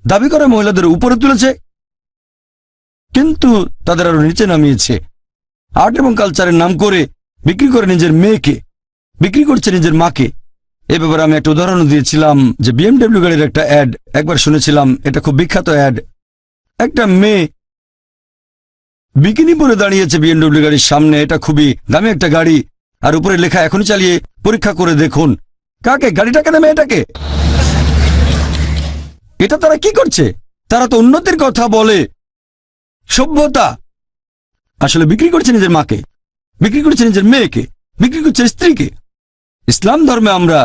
দাবি করে মহিলাদের উপরে তুলেছে, কিন্তু তাদের আরো নিচে নামিয়েছে। আর্ট এবং কালচারের নাম করে বিক্রি করে নিজের মেয়েকে, বিক্রি করছে নিজের মাকে। এ ব্যাপারে আমি একটা উদাহরণ দিয়েছিলাম যে BMW গাড়ির একটা অ্যাড একবার শুনেছিলাম, এটা খুব বিখ্যাত অ্যাড। একটা মেয়ে বিকিনি পরে দাঁড়িয়েছে BMW গাড়ির সামনে, এটা খুবই দামি একটা গাড়ি, আর উপরে লেখা এখনই চালিয়ে পরীক্ষা করে দেখুন। কাকে? গাড়িটাকে না মেয়েটাকে? এটা তারা কি করছে? তারা তো উন্নতির কথা বলে, সভ্যতা, আসলে বিক্রি করছে নিজের মাকে, বিক্রি করছে নিজের মেয়েকে, বিক্রি করছে স্ত্রীকে। ইসলাম ধর্মে আমরা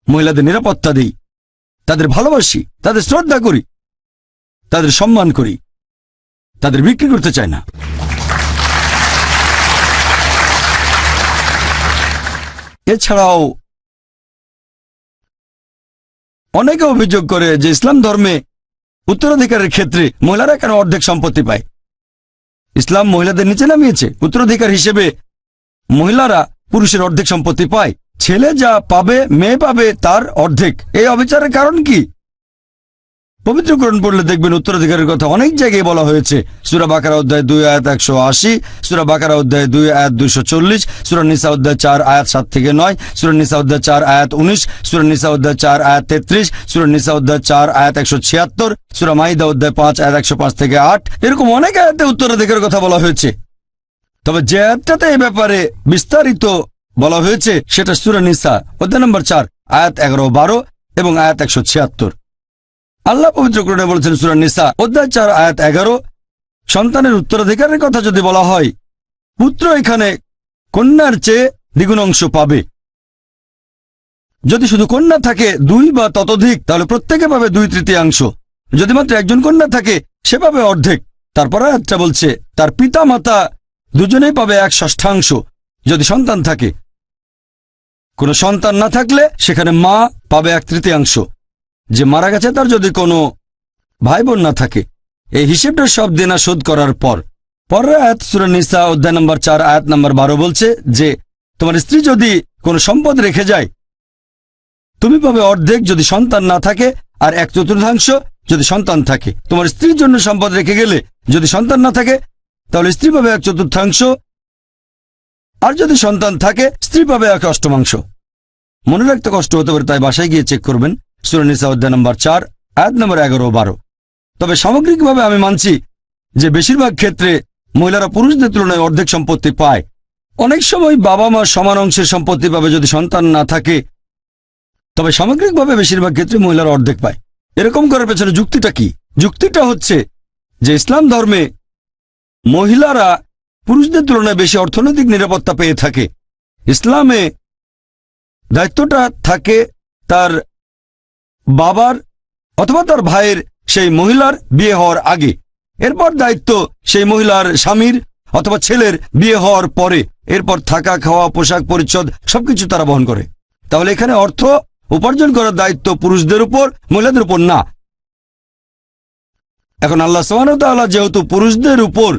মহিলাদের নিরাপত্তা দিই, তাদের ভালোবাসি, তাদের শ্রদ্ধা করি, তাদের সম্মান করি, তাদের বিক্রি করতে চায় না। এছাড়াও অনেকে অভিযোগ করে যে ইসলাম ধর্মে উত্তরাধিকারের ক্ষেত্রে মহিলারা কেন অর্ধেক সম্পত্তি পায়। ইসলাম মহিলাদের নিচে নামিয়েছে, উত্তরাধিকার হিসেবে মহিলারা পুরুষের অর্ধেক সম্পত্তি পায়। ছেলে যা পাবে মেয়ে পাবে তার অর্ধেক। এই অবিচারের কারণ কি? পবিত্র কোরআন পড়লে দেখবেন উত্তরাধিকারের কথা অনেক জায়গায় বলা হয়েছে। সূরা বাকারা অধ্যায় 2 আয়াত 180, সূরা বাকারা অধ্যায় 2 আয়াত 240, সূরা নিসা অধ্যায় 4 আয়াত 7 থেকে 9, সূরা নিসা অধ্যায় 4 আয়াত 19, সূরা নিসা অধ্যায় 4 আয়াত 33, সূরা নিসা অধ্যায় 4 আয়াত 176, সূরা মাইদা অধ্যায় 5 আয়াত 105 থেকে 8। এরকম অনেক আয়াতে উত্তরাধিকারের কথা বলা হয়েছে। তবে যে আয়াতটাতে এই ব্যাপারে বিস্তারিত বলা হয়েছে সেটা সূরা নিসা অধ্যায় নম্বর 4 আয়াত 11-12 এবং আয়াত 176। আল্লাহ পবিত্র কোরআনে বলেছেন সূরা নিসা অধ্যায় 4 আয়াত 11, সন্তানের উত্তরাধিকারের কথা যদি বলা হয়, পুত্র এখানে কন্যার চেয়ে দ্বিগুণ অংশ পাবে। যদি শুধু কন্যা থাকে 2 বা ততোধিক, তাহলে প্রত্যেকে পাবে 2/3। যদি মাত্র একজন কন্যা থাকে সে পাবে অর্ধেক। তারপর আয়াতটা বলছে তার পিতা মাতা দুজনেই পাবে 1/6 যদি সন্তান থাকে। কোনো সন্তান না থাকলে সেখানে মা পাবে 1/3। যে মারা গেছে তার যদি কোনো ভাই বোন না থাকে, এই হিসেবটা সব দেনা শোধ করার পর। পরের আয়াত সূরা নিসা অধ্যায় নম্বর 4 আয়াত নম্বর 12 বলছে যে তোমার স্ত্রী যদি কোনো সম্পদ রেখে যায় তুমি পাবে অর্ধেক যদি সন্তান না থাকে, আর 1/4 যদি সন্তান থাকে। তোমার স্ত্রীর জন্য সম্পদ রেখে গেলে যদি সন্তান না থাকে তাহলে স্ত্রী পাবে 1/4, আর যদি সন্তান থাকে স্ত্রী পাবে 1/8। মনে রাখতে কষ্ট হতে পারে, তাই বাসায় গিয়ে চেক করবেন সূরা নিসা অধ্যায় নম্বর 4 আয়াত নম্বর 11 ও 12। তবে সামগ্রিকভাবে আমি মানছি যে বেশিরভাগ ক্ষেত্রে মহিলারা পুরুষদের তুলনায় অর্ধেক সম্পত্তি পায়। অনেক সময় বাবা মা সমান অংশের সম্পত্তি পাবে যদি সন্তান না থাকে, তবে সামগ্রিকভাবে বেশিরভাগ ক্ষেত্রে মহিলারা অর্ধেক পায়। এরকম করার পেছনে যুক্তিটা কি? যুক্তিটা হচ্ছে যে ইসলাম ধর্মে মহিলারা পুরুষদের তুলনায় বেশি অর্থনৈতিক নিরাপত্তা পেয়ে থাকে। ইসলামে দায়িত্বটা থাকে তার বাবার অথবা তার ভাইয়ের সেই মহিলার বিয়ে হওয়ার আগে, এরপর দায়িত্ব সেই মহিলার স্বামীর অথবা ছেলের বিয়ে হওয়ার পরে, এরপর থাকা খাওয়া পোশাক পরিচ্ছদ সবকিছু তারা বহন করে। তাহলে এখানে অর্থ উপার্জন করার দায়িত্ব পুরুষদের উপর, মহিলাদের উপর না। এখন আল্লাহ সুবহানাহু ওয়া তাআলা যেহেতু পুরুষদের উপর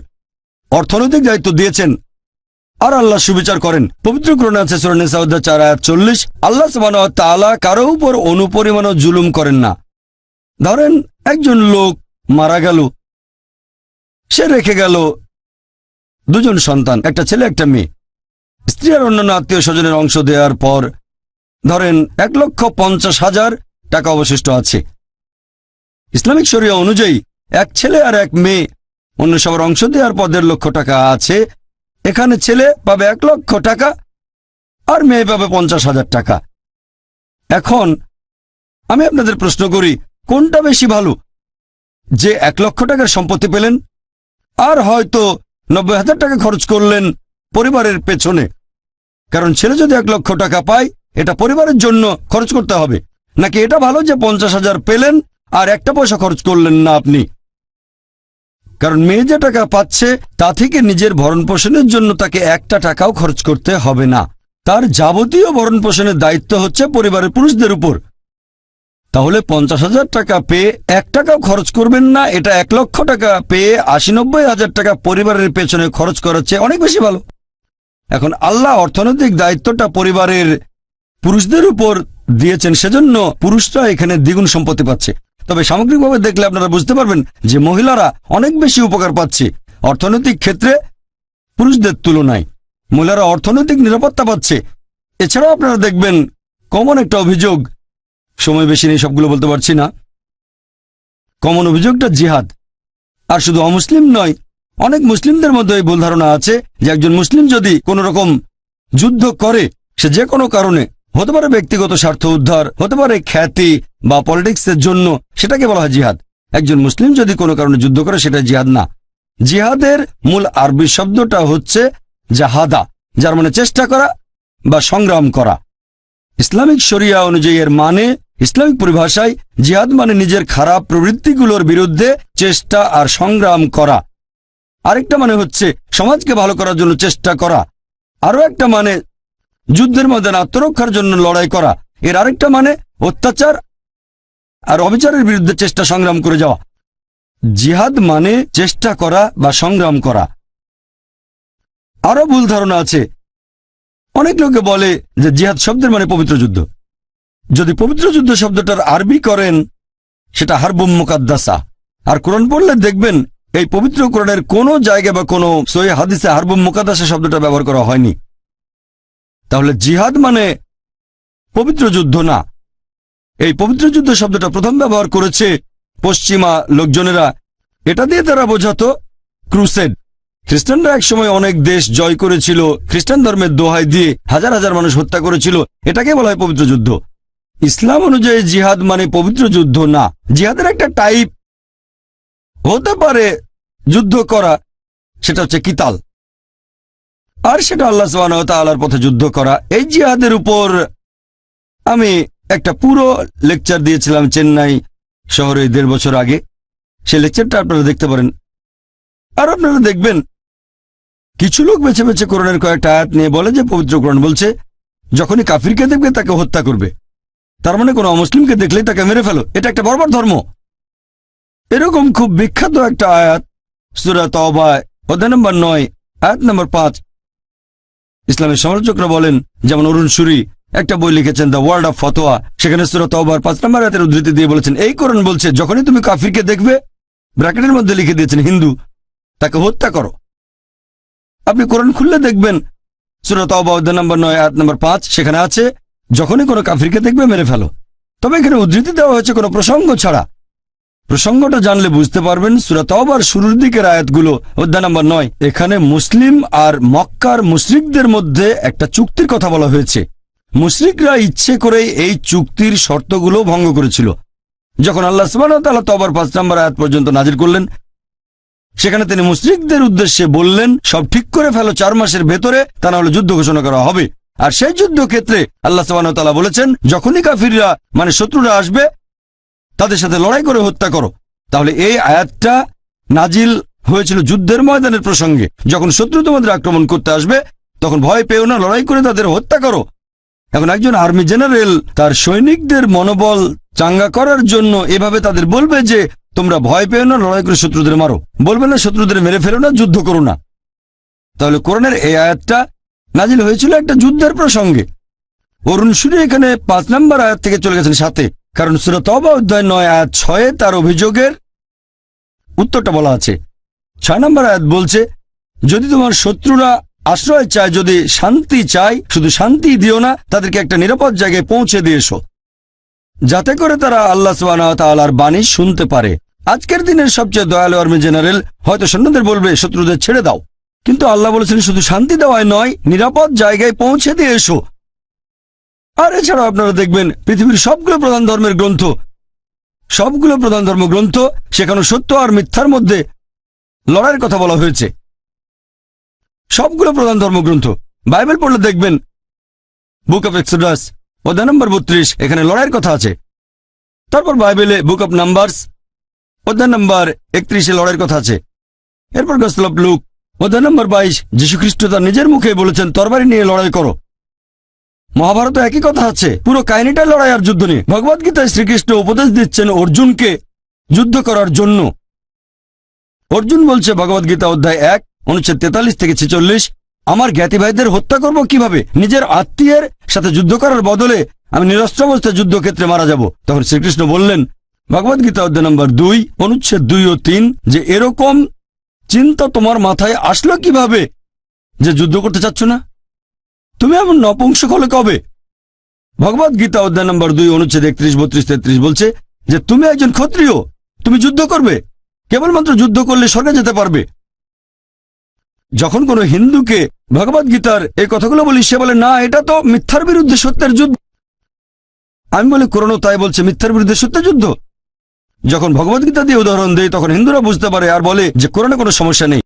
অর্থনৈতিক দায়িত্ব দিয়েছেন, আর আল্লাহ সুবিচার করেন, পবিত্র কোরআনে আছে সূরা নিসা অধ্যায় 4 আয়াত 40, আল্লাহ সুবহানাহু ওয়া তাআলা কারো উপর অনুপরিমাণও জুলুম করেন না। ধরেন একজন লোক মারা গেল, সে রেখে গেল দুজন সন্তান, একটা ছেলে একটা মেয়ে। স্ত্রী আর অন্যান্য আত্মীয় স্বজনের অংশ দেওয়ার পর ধরেন 1,50,000 টাকা অবশিষ্ট আছে। ইসলামিক শরিয়া অনুযায়ী এক ছেলে আর এক মেয়ে, অন্য সবার অংশ দেওয়ার পর 1.5 লক্ষ টাকা আছে। এখানে ছেলে পাবে 1 লক্ষ টাকা আর মেয়ে পাবে 50,000 টাকা। এখন আমি আপনাদের প্রশ্ন করি, কোনটা বেশি ভালো? যে 1 লক্ষ টাকার সম্পত্তি পেলেন আর হয়তো 90,000 টাকা খরচ করলেন পরিবারের পেছনে, কারণ ছেলে যদি 1 লক্ষ টাকা পায় এটা পরিবারের জন্য খরচ করতে হবে, নাকি এটা ভালো যে 50,000 পেলেন আর একটা পয়সা খরচ করলেন না আপনি? কারণ মেয়ে যে টাকা পাচ্ছে তা থেকে নিজের ভরণ পোষণের জন্য তাকে একটা টাকাও খরচ করতে হবে না। তার যাবতীয় ভরণ পোষণের দায়িত্ব হচ্ছে পরিবারের পুরুষদের উপর। তাহলে 50,000 টাকা পেয়ে 1 টাকাও খরচ করবেন না, এটা 1 লক্ষ টাকা পেয়ে 80-90,000 টাকা পরিবারের পেছনে খরচ করার চেয়ে অনেক বেশি ভালো। এখন আল্লাহ অর্থনৈতিক দায়িত্বটা পরিবারের পুরুষদের উপর দিয়েছেন, সেজন্য পুরুষরা এখানে দ্বিগুণ সম্পত্তি পাচ্ছে। তবে সামগ্রিকভাবে দেখলে আপনারা বুঝতে পারবেন যে মহিলারা অনেক বেশি উপকার পাচ্ছে অর্থনৈতিক ক্ষেত্রে পুরুষদের তুলনায়। মহিলারা অর্থনৈতিক নিরাপত্তা পাচ্ছে। এছাড়াও আপনারা দেখবেন কমন একটা অভিযোগ, সময় বেশি নেই সবগুলো বলতে পারছি না, কমন অভিযোগটা জিহাদ। আর শুধু অমুসলিম নয়, অনেক মুসলিমদের মধ্যে এই ভুল ধারণা আছে যে একজন মুসলিম যদি কোনো রকম যুদ্ধ করে, সে যে কোনো কারণে, হতে পারে ব্যক্তিগত স্বার্থ উদ্ধার, হতে পারে খ্যাতি বা পলিটিক্সের জন্য, সেটাকে বলা হয় জিহাদ। একজন মুসলিম যদি কোনো কারণে যুদ্ধ করে সেটা জিহাদ না। জিহাদের মূল আরবি শব্দটা হচ্ছে জাহাদা, যার মানে চেষ্টা করা বা সংগ্রাম করা। ইসলামিক শরিয়া অনুযায়ী এর মানে, ইসলামিক পরিভাষায় জিহাদ মানে নিজের খারাপ প্রবৃত্তিগুলোর বিরুদ্ধে চেষ্টা আর সংগ্রাম করা। আরেকটা মানে হচ্ছে সমাজকে ভালো করার জন্য চেষ্টা করা। আরও একটা মানে যুদ্ধের ময়দানে আত্মরক্ষার জন্য লড়াই করা। এর আরেকটা মানে অত্যাচার আর অবিচারের বিরুদ্ধে চেষ্টা সংগ্রাম করে যাওয়া। জিহাদ মানে চেষ্টা করা বা সংগ্রাম করা। আরও ভুল ধারণা আছে, অনেক লোকে বলে যে জিহাদ শব্দের মানে পবিত্র যুদ্ধ। যদি পবিত্র যুদ্ধ শব্দটার আরবি করেন সেটা হারবুম মুকাদ্দাসা, আর কোরআন পড়লে দেখবেন এই পবিত্র কোরআনের কোনো জায়গা বা কোনো সহিহ হাদিসে হারবুম মুকাদ্দাসা শব্দটা ব্যবহার করা হয়নি। তাহলে জিহাদ মানে পবিত্র যুদ্ধ না। এই পবিত্র যুদ্ধ শব্দটা প্রথম ব্যবহার করেছে পশ্চিমা লোকজনেরা। এটা দিয়ে তারা বোঝাতো ক্রুসেড। খ্রিস্টানরা একসময় অনেক দেশ জয় করেছিল, খ্রিস্টান ধর্মের দোহাই দিয়ে হাজার হাজার মানুষ হত্যা করেছিল, এটাকে বলা হয় পবিত্র যুদ্ধ। ইসলাম অনুযায়ী জিহাদ মানে পবিত্র যুদ্ধ না। জিহাদের একটা টাইপ হতে পারে যুদ্ধ করা, সেটা হচ্ছে কিতাল, আর সেটা আল্লাহ সুবহানাহু ওয়া তাআলার পথে যুদ্ধ করা। এই জিহাদের উপর আমি একটা পুরো লেকচার দিয়েছিলাম চেন্নাই শহরে 1.5 বছর আগে। সেই লেকচারটা আপনারা দেখতে পারেন। আর আপনারা দেখবেন কিছু লোক বেছে বেছে কোরআনের কয়েকটা আয়াত নিয়ে বলে যে পবিত্র কোরআন বলছে যখনই কাফিরকে দেখবে তাকে হত্যা করবে, তার মানে কোনো অমুসলিমকে দেখলেই তাকে মেরে ফেলো। এটা একটা বর্বর ধর্ম। এরকম খুব বিখ্যাত একটা আয়াত সূরা তাওবা অধ্যায় নম্বর 9 আয়াত নম্বর 5। ইসলামের সমালোচকরা বলেন, যেমন অরুণ সুরি একটা বই লিখেছেন দ্য ওয়ার্ল্ড অফ ফতোয়া, সেখানে সূরা তাওবার 5 নম্বর আয়াতের উদ্ধৃতি দিয়ে বলেছেন এই কোরআন বলছে যখনই তুমি কাফিরকে দেখবে, ব্র্যাকেটের মধ্যে লিখে দিয়েছেন হিন্দু, তাকে হত্যা করো। আপনি কোরআন খুললে দেখবেন সূরা তাওবা অধ্যায় নম্বর 9 আয়াত নম্বর 5, সেখানে আছে যখনই কোনো কাফিরকে দেখবে মেরে ফেলো। তবে এখানে উদ্ধৃতি দেওয়া হয়েছে কোনো প্রসঙ্গ ছাড়া। প্রসঙ্গটা জানলে বুঝতে পারবেন সূরা তাওবার শুরুর দিকের আয়াতগুলো অধ্যায় নম্বর 9, এখানে মুসলিম আর মক্কার মুশরিকদের মধ্যে একটা চুক্তির কথা বলা হয়েছে। মুশরিকরা ইচ্ছে করে এই চুক্তির শর্তগুলো ভঙ্গ করেছিল। যখন আল্লাহ সুবহানাহু ওয়া তাআলা তাওবার 5 নম্বর আয়াত পর্যন্ত নাজিল করলেন, সেখানে তিনি মুশরিকদের উদ্দেশ্যে বললেন সব ঠিক করে ফেলো 4 মাসের ভেতরে, তা না হলে যুদ্ধ ঘোষণা করা হবে। আর সেই যুদ্ধক্ষেত্রে আল্লাহ সুবহানাহু ওয়া তাআলা বলেছেন যখনই কাফিররা মানে শত্রুরা আসবে তাদের সাথে লড়াই করে হত্যা করো। তাহলে এই আয়াতটা নাজিল হয়েছিল যুদ্ধের ময়দানের প্রসঙ্গে। যখন শত্রু তোমাদের আক্রমণ করতে আসবে তখন ভয় পেও না, লড়াই করে তাদের হত্যা করো। এখন একজন আর্মি জেনারেল তার সৈনিকদের মনোবল চাঙ্গা করার জন্য এভাবে তাদের বলবে যে তোমরা ভয় পেও না, লড়াই করে শত্রুদের মারো, বলবে না শত্রুদের মেরে ফেলো না, যুদ্ধ করো না। তাহলে কোরআনের এই আয়াতটা নাজিল হয়েছিল একটা যুদ্ধের প্রসঙ্গে। অরুণ সূরি এখানে 5 নম্বর আয়াত থেকে চলে গেছেন 7-এ, কারণ সূরা তওবা অধ্যায় 9 আয়াত 6-এ তার অভিযোগের উত্তরটা বলা আছে। 6 নম্বর আয়াত বলছে, যদি তোমার শত্রুরা আশ্রয় চায়, যদি শান্তি চায়, শুধু শান্তি দিও না, তাদেরকে একটা নিরাপদ জায়গায় পৌঁছে দিয়ে এসো, যাতে করে তারা আল্লাহ সুবহানাহু ওয়া তাআলার বাণী শুনতে পারে। আজকের দিনের সবচেয়ে দয়ালু আর্মি জেনারেল হয়তো সৈন্যদের বলবে শত্রুদের ছেড়ে দাও, কিন্তু আল্লাহ বলেছেন শুধু শান্তি দেওয়ায় নয়, নিরাপদ জায়গায় পৌঁছে দিয়ে এসো। আর এছাড়াও আপনারা দেখবেন পৃথিবীর সবগুলো প্রধান ধর্মগ্রন্থ, সেখানে সত্য আর মিথ্যার মধ্যে লড়াইয়ের কথা বলা হয়েছে। সবগুলো প্রধান ধর্মগ্রন্থ, বাইবেল পড়লে দেখবেন বুক অফ এক্সোডাস অধ্যায় নম্বর 32 এখানে লড়াইয়ের কথা আছে। তারপর বাইবেলে বুক অফ নাম্বারস অধ্যায় নম্বর 31-এ লড়াইয়ের কথা আছে। এরপর গসপেল অফ লুক অধ্যায় নম্বর 22 যীশুখ্রিস্ট তার নিজের মুখে বলেছেন তরবারি নিয়ে লড়াই করো। মহাভারতে একই কথা আছে, পুরো কাহিনীটা লড়াই আর যুদ্ধ নিয়ে। ভগবদ গীতায় শ্রীকৃষ্ণ উপদেশ দিচ্ছেন অর্জুনকে যুদ্ধ করার জন্য। অর্জুন বলছে ভগবদ গীতা অধ্যায় 1 অনুচ্ছেদ 43-46, আমার জ্ঞাতি ভাইদের হত্যা করব কিভাবে? নিজের আত্মীয়ের সাথে যুদ্ধ করার বদলে আমি নিরস্ত্র অবস্থায় যুদ্ধক্ষেত্রে মারা যাব। তখন শ্রীকৃষ্ণ বললেন ভগবদ গীতা অধ্যায় নম্বর 2 অনুচ্ছেদ 2 ও 3 যে এরকম চিন্তা তোমার মাথায় আসলো কিভাবে যে যুদ্ধ করতে চাচ্ছ না? তুমি এমন নপুংসক হলে কবে? ভগবদ গীতা অধ্যায় নম্বর 2 অনুচ্ছেদ 31, 32, 33 বলছে যে তুমি একজন ক্ষত্রিয়, তুমি যুদ্ধ করবে, কেবলমাত্র যুদ্ধ করলে স্বর্গে যেতে পারবে। যখন কোনো হিন্দুকে ভগবদ গীতার এই কথাগুলো বলি, সে বলে না এটা তো মিথ্যার বিরুদ্ধে সত্যের যুদ্ধ। আমি বলি কোরআনও তাই বলছে, মিথ্যার বিরুদ্ধে সত্যের যুদ্ধ। যখন ভগবদ গীতা দিয়ে উদাহরণ দেয় তখন হিন্দুরা বুঝতে পারে আর বলে যে কোরআনে কোনো সমস্যা নেই।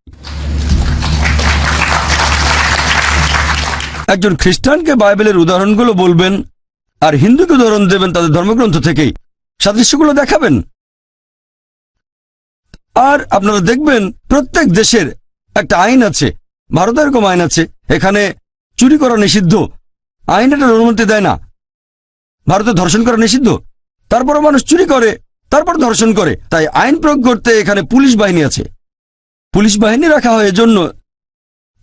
একজন খ্রিস্টানকে বাইবেলের উদাহরণগুলো বলবেন আর হিন্দুকে উদাহরণ দেবেন তাদের ধর্মগ্রন্থ থেকেই, সাদৃশ্যগুলো দেখাবেন। আর আপনারা দেখবেন প্রত্যেক দেশের একটা আইন আছে। ভারতে এরকম আইন আছে, এখানে চুরি করা নিষিদ্ধ, আইন এটার অনুমতি দেয় না। ভারতে ধর্ষণ করা নিষিদ্ধ, তারপরও মানুষ চুরি করে, তারপর ধর্ষণ করে। তাই আইন প্রয়োগ করতে এখানে পুলিশ বাহিনী আছে। পুলিশ বাহিনী রাখা হয় এজন্য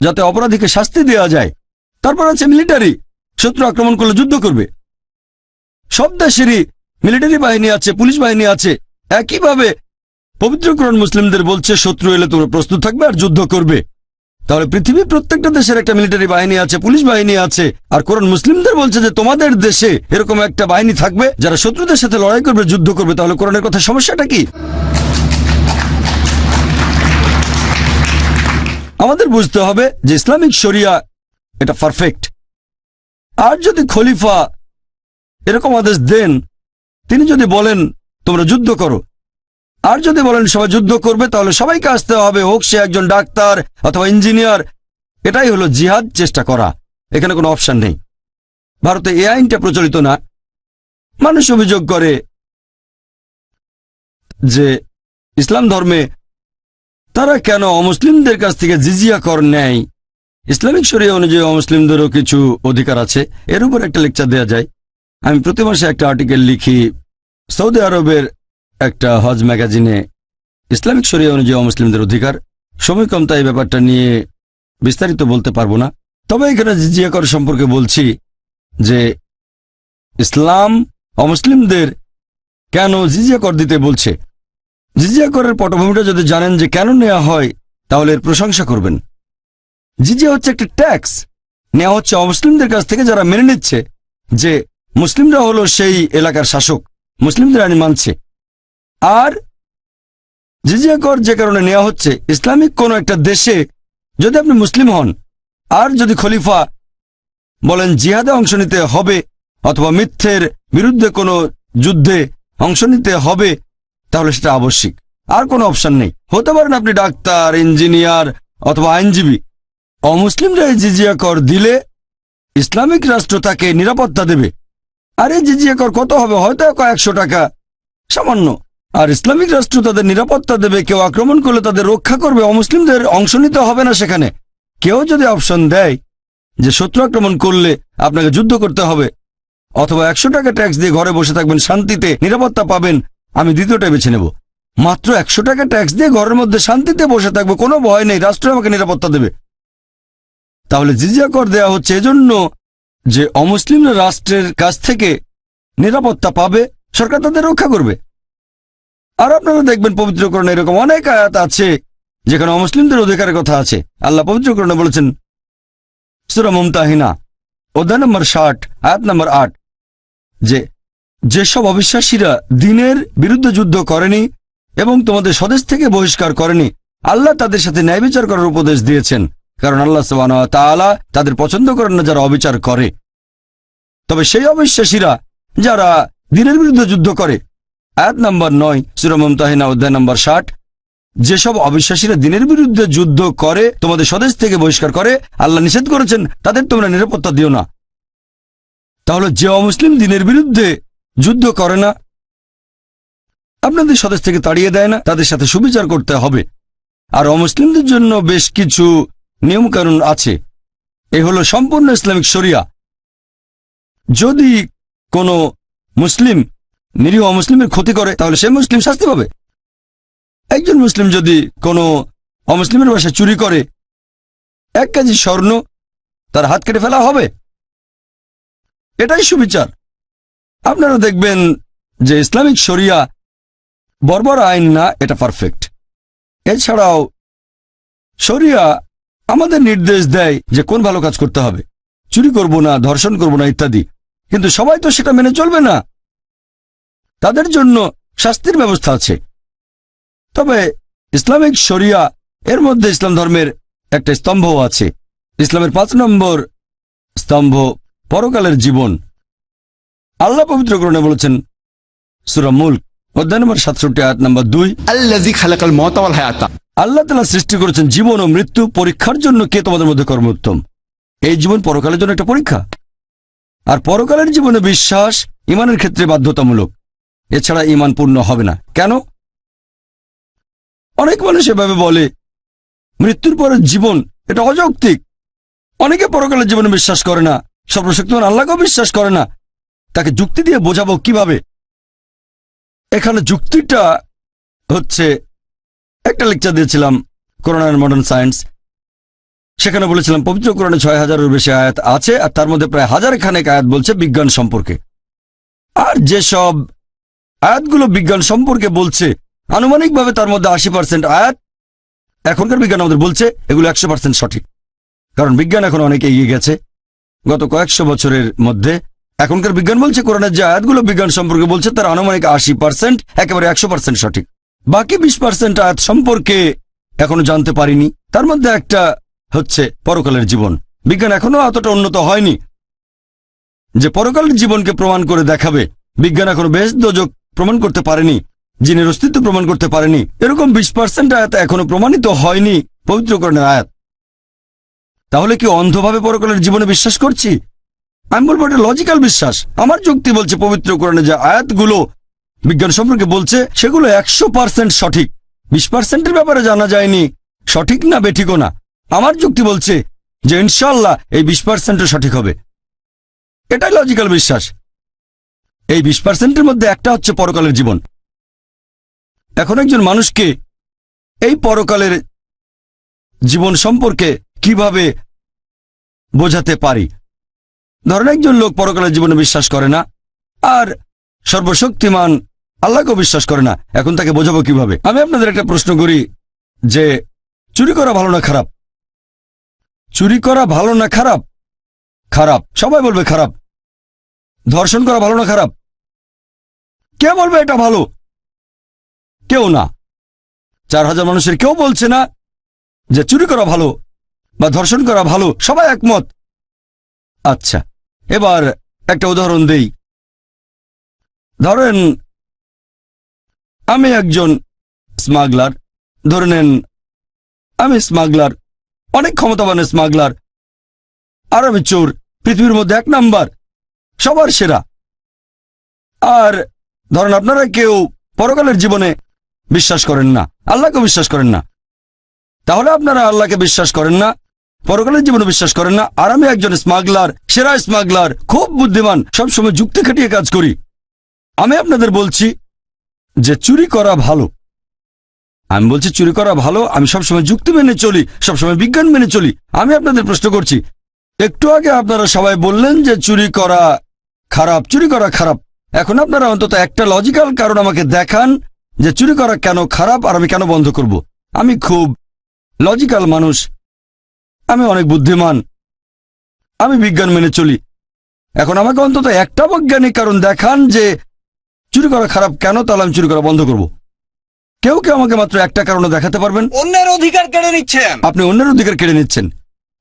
যাতে অপরাধীকে শাস্তি দেওয়া যায়। তারপর আছে মিলিটারি, শত্রু আক্রমণ করলে যুদ্ধ করবে। সব দেশেরই মিলিটারি বাহিনী আছে, পুলিশ বাহিনী আছে। একইভাবে পবিত্র কোরআন মুসলিমদের বলছে শত্রু এলে তোমরা প্রস্তুত থাকবে আর যুদ্ধ করবে। তাহলে পৃথিবীর প্রত্যেকটা দেশের একটা মিলিটারি বাহিনী আছে, পুলিশ বাহিনী আছে। আর কোরআন মুসলিমদের বলছে যে তোমাদের দেশে এরকম একটা বাহিনী থাকবে যারা শত্রুদের সাথে লড়াই করবে, যুদ্ধ করবে। তাহলে কোরআনের কথা সমস্যাটা কি? আমাদের বুঝতে হবে যে ইসলামিক শরিয়া এটা পারফেক্ট। আর যদি খলিফা এরকম আদেশ দেন, তিনি যদি বলেন তোমরা যুদ্ধ করো, আর যদি বলেন সবাই যুদ্ধ করবে, তাহলে সবাইকে আসতে হবে, হোক সে একজন ডাক্তার অথবা ইঞ্জিনিয়ার। এটাই হলো জিহাদ, চেষ্টা করা। এখানে কোনো অপশন নেই। ভারতে এই আইনটা প্রচলিত না। মানুষ অভিযোগ করে যে ইসলাম ধর্মে তারা কেন অমুসলিমদের কাছ থেকে জিজিয়া কর নেয়। ইসলামিক শরিয়া অনুযায়ী অমুসলিমদেরও কিছু অধিকার আছে। এর উপর একটা লেকচার দেওয়া যায়। আমি প্রতি মাসে একটা আর্টিকেল লিখি সৌদি আরবের একটা হজ ম্যাগাজিনে, ইসলামিক শরিয়া অনুযায়ী অমুসলিমদের অধিকার। সময় কম, তাই ব্যাপারটা নিয়ে বিস্তারিত বলতে পারবো না। তবে এখানে জিজিয়া কর সম্পর্কে বলছি যে ইসলাম অমুসলিমদের কেন জিজিয়া কর দিতে বলছে। জিজিয়া করের পটভূমিটা যদি জানেন যে কেন নেওয়া হয়, তাহলে এর প্রশংসা করবেন। জিজিয়া হচ্ছে একটা ট্যাক্স, নেওয়া হচ্ছে অমুসলিমদের কাছ থেকে যারা মেনে নিচ্ছে যে মুসলিমরা হলো সেই এলাকার শাসক, মুসলিমদের আইন মানছে। আর জিজিয়া কর যে কারণে নেওয়া হচ্ছে, ইসলামিক কোনো একটা দেশে যদি আপনি মুসলিম হন আর যদি খলিফা বলেন জিহাদে অংশ নিতে হবে অথবা মিথ্যের বিরুদ্ধে কোনো যুদ্ধে অংশ নিতে হবে, তাহলে সেটা আবশ্যিক, আর কোনো অপশন নেই। হতে পারেন আপনি ডাক্তার, ইঞ্জিনিয়ার অথবা আইনজীবী। অমুসলিমরা এই জিজিয়া কর দিলে ইসলামিক রাষ্ট্র তাকে নিরাপত্তা দেবে। আর এই জিজিয়া কর কত হবে? হয়তো কয়েকশো টাকা, সামান্য। আর ইসলামিক রাষ্ট্র তাদের নিরাপত্তা দেবে, কেউ আক্রমণ করলে তাদের রক্ষা করবে। অমুসলিমদের অংশ নিতে হবে না সেখানে। কেউ যদি অপশন দেয় যে শত্রু আক্রমণ করলে আপনাকে যুদ্ধ করতে হবে, অথবা 100 টাকা ট্যাক্স দিয়ে ঘরে বসে থাকবেন, শান্তিতে নিরাপত্তা পাবেন, আমি দ্বিতীয়টা বেছে নেব। মাত্র 100 টাকা ট্যাক্স দিয়ে ঘরের মধ্যে শান্তিতে বসে থাকবো, কোনো ভয় নেই, রাষ্ট্র আমাকে নিরাপত্তা দেবে। তাহলে জিজিয়া কর দেওয়া হচ্ছে এজন্য যে অমুসলিমরা রাষ্ট্রের কাছ থেকে নিরাপত্তা পাবে, সরকার তাদের রক্ষা করবে। আর আপনারা দেখবেন পবিত্রকরণে এরকম অনেক আয়াত আছে যেখানে অমুসলিমদের অধিকারের কথা আছে। আল্লাহ পবিত্রকরণে বলেছেন, সূরা মুমতাহিনা অধ্যায় নম্বর 60 আয়াত নম্বর 8, যে যেসব অবিশ্বাসীরা দ্বীনের বিরুদ্ধে যুদ্ধ করেনি এবং তোমাদের স্বদেশ থেকে বহিষ্কার করেনি, আল্লাহ তাদের সাথে ন্যায় বিচার করার উপদেশ দিয়েছেন, কারণ আল্লাহ সুবহানাহু ওয়া তাআলা তাদের পছন্দ করেন না যারা অবিচার করে। তবে সেই অবিশ্বাসীরা যারা দ্বীনের বিরুদ্ধে যুদ্ধ করে, আয়াত নম্বর 9 সূরা মুমতাহিনা অধ্যায় নম্বর 60, যেসব অবিশ্বাসীরা দ্বীনের বিরুদ্ধে যুদ্ধ করে তোমাদের স্বদেশ থেকে বহিষ্কার করে, আল্লাহ নিষেধ করেছেন তাদের তোমরা নিরাপত্তা দিও না। তাহলে যে অমুসলিম দ্বীনের বিরুদ্ধে যুদ্ধ করে না, আপনাদের স্বদেশ থেকে তাড়িয়ে দেয় না, তাদের সাথে সুবিচার করতে হবে। আর অমুসলিমদের জন্য বেশ কিছু নিয়মকানুন আছে। এ হলো সম্পূর্ণ ইসলামিক শরিয়া। যদি কোনো মুসলিম নিরীহ অমুসলিমের ক্ষতি করে তাহলে সে মুসলিম শাস্তি পাবে। একজন মুসলিম যদি কোনো অমুসলিমের বাসায় চুরি করে 1 কেজি স্বর্ণ, তার হাত কেটে ফেলা হবে। এটাই সুবিচার। আপনারা দেখবেন যে ইসলামিক শরিয়া বর্বর আইন না, এটা পারফেক্ট। এছাড়াও শরিয়া আমাদের নির্দেশ দেয় যে কোন ভালো কাজ করতে হবে, চুরি করব না, ধর্ষণ করব না ইত্যাদি। কিন্তু সবাই তো সেটা মেনে চলবে না, তাদের জন্য শাস্তির ব্যবস্থা আছে। তবে ইসলামিক শরিয়া এর মধ্যে ইসলাম ধর্মের একটা স্তম্ভও আছে। ইসলামের 5 নম্বর স্তম্ভ পরকালের জীবন। আল্লাহ পবিত্র কোরআনে বলেছেন, সূরা মুলক অধ্যায় নম্বর 67 আয়াত নম্বর 2, আল্লাযী খালাকাল মাউতা ওয়াল হায়াতা। আল্লাহ তাআলা সৃষ্টি করেছেন জীবন ও মৃত্যু পরীক্ষার জন্য কে তোমাদের মধ্যে কর্মোত্তম। এই জীবন পরকালের জন্য একটা পরীক্ষা। আর পরকালের জীবনে বিশ্বাস ঈমানের ক্ষেত্রে বাধ্যতামূলক, এছাড়া ঈমান পূর্ণ হবে না। কেন? অনেক মানুষ এভাবে বলে মৃত্যুর পরের জীবন, এটা অযৌক্তিক। অনেকে পরকালের জীবনে বিশ্বাস করে না, সর্বশক্তিমান আল্লাহকেও বিশ্বাস করে না। তাকে যুক্তি দিয়ে বোঝাবো কিভাবে? এখানে যুক্তিটা হচ্ছে, একটা লেকচার দিয়েছিলাম কোরআন এন্ড মডার্ন সায়েন্স, সেখানে বলেছিলাম পবিত্র কোরআনে 6000-এর বেশি আয়াত আছে, আর তার মধ্যে প্রায় 1000 খানেক আয়াত বলছে বিজ্ঞান সম্পর্কে। আর যেসব আয়াতগুলো বিজ্ঞান সম্পর্কে বলছে, আনুমানিকভাবে তার মধ্যে 80% আয়াত এখনকার বিজ্ঞান আমাদের বলছে এগুলো 100% সঠিক। কারণ বিজ্ঞান এখন অনেক এগিয়ে গেছে গত কয়েকশো বছরের মধ্যে। এখনকার বিজ্ঞান বলছে কোরআনের যে আয়াতগুলো বিজ্ঞান সম্পর্কে বলছে তার আনুমানিক 80% একেবারে 100% সঠিক। বাকি 20% আয়াত সম্পর্কে এখনো জানতে পারিনি। তার মধ্যে একটা হচ্ছে পরকালের জীবন। বিজ্ঞান এখনো অতটা উন্নত হয়নি যে পরকালের জীবনকে প্রমাণ করে দেখাবে। বিজ্ঞান এখনো বেশ দোজক প্রমাণ করতে পারেনি, জিনের অস্তিত্ব প্রমাণ করতে পারেনি। এরকম 20% আয়াত এখনো প্রমাণিত হয়নি পবিত্র কোরআনের আয়াত। তাহলে কি অন্ধভাবে পরকালের জীবনে বিশ্বাস করছি? আমি বলবো এটা লজিক্যাল বিশ্বাস। আমার যুক্তি বলছে পবিত্র কোরআনে যে আয়াতগুলো বিজ্ঞান সম্পর্কে বলছে সেগুলো 100% সঠিক। 20%-এর ব্যাপারে জানা যায়নি সঠিক না বেঠিকও না। আমার যুক্তি বলছে যে ইনশাআল্লাহ এই 20% সঠিক হবে। এটাই লজিক্যাল বিশ্বাস। এই 20%-এর মধ্যে একটা হচ্ছে পরকালের জীবন। এখন একজন মানুষকে এই পরকালের জীবন সম্পর্কে কিভাবে বোঝাতে পারি? ধরেন একজন লোক পরকালের জীবনে বিশ্বাস করে না আর সর্বশক্তিমান আল্লাহকেও বিশ্বাস করে না, এখন তাকে বোঝাবো কিভাবে? আমি আপনাদের একটা প্রশ্ন করি যে চুরি করা ভালো না খারাপ? চুরি করা ভালো না খারাপ? খারাপ। সবাই বলবে খারাপ। ধর্ষণ করা ভালো না খারাপ? কে বলবে এটা ভালো? কেউ না। 4000 মানুষের কেউ বলছে না যে চুরি করা ভালো বা ধর্ষণ করা ভালো, সবাই একমত। আচ্ছা, এবার একটা উদাহরণ দেই। ধরেন আমি একজন স্মাগলার, ধরে নেন আমি স্মাগলার, অনেক ক্ষমতাবান স্মাগলার, আর আমি চোর, পৃথিবীর মধ্যে 1 নাম্বার, সবার সেরা। আর ধরেন আপনারা কেউ পরকালের জীবনে বিশ্বাস করেন না, আল্লাহকে বিশ্বাস করেন না। তাহলে আপনারা আল্লাহকে বিশ্বাস করেন না, পরকালের জীবনে বিশ্বাস করেন না, আর আমি একজন স্মাগলার, সেরা স্মাগলার, খুব বুদ্ধিমান, সবসময় যুক্তি খাটিয়ে কাজ করি। আমি আপনাদের বলছি যে চুরি করা ভালো। আমি বলছি চুরি করা ভালো। আমি সবসময় যুক্তি মেনে চলি, সবসময় বিজ্ঞান মেনে চলি। আমি আপনাদের প্রশ্ন করছি, একটু আগে আপনারা সবাই বললেন যে চুরি করা খারাপ, চুরি করা খারাপ। এখন আপনারা অন্তত একটা লজিক্যাল কারণ আমাকে দেখান যে চুরি করা কেন খারাপ আর আমি কেন বন্ধ করব। আমি খুব লজিক্যাল মানুষ, আমি অনেক বুদ্ধিমান, আমি বিজ্ঞান মেনে চলি। এখন আমাকে অন্তত একটা বৈজ্ঞানিক কারণ দেখান যে চুরি করা খারাপ কেন, তাহলে আমি চুরি করা বন্ধ করব। কেউ কেউ আমাকে মাত্র একটা কারণে দেখাতে পারবেন? অন্যের অধিকার কেড়ে নিচ্ছেন। আপনি অন্যের অধিকার কেড়ে নিচ্ছেন।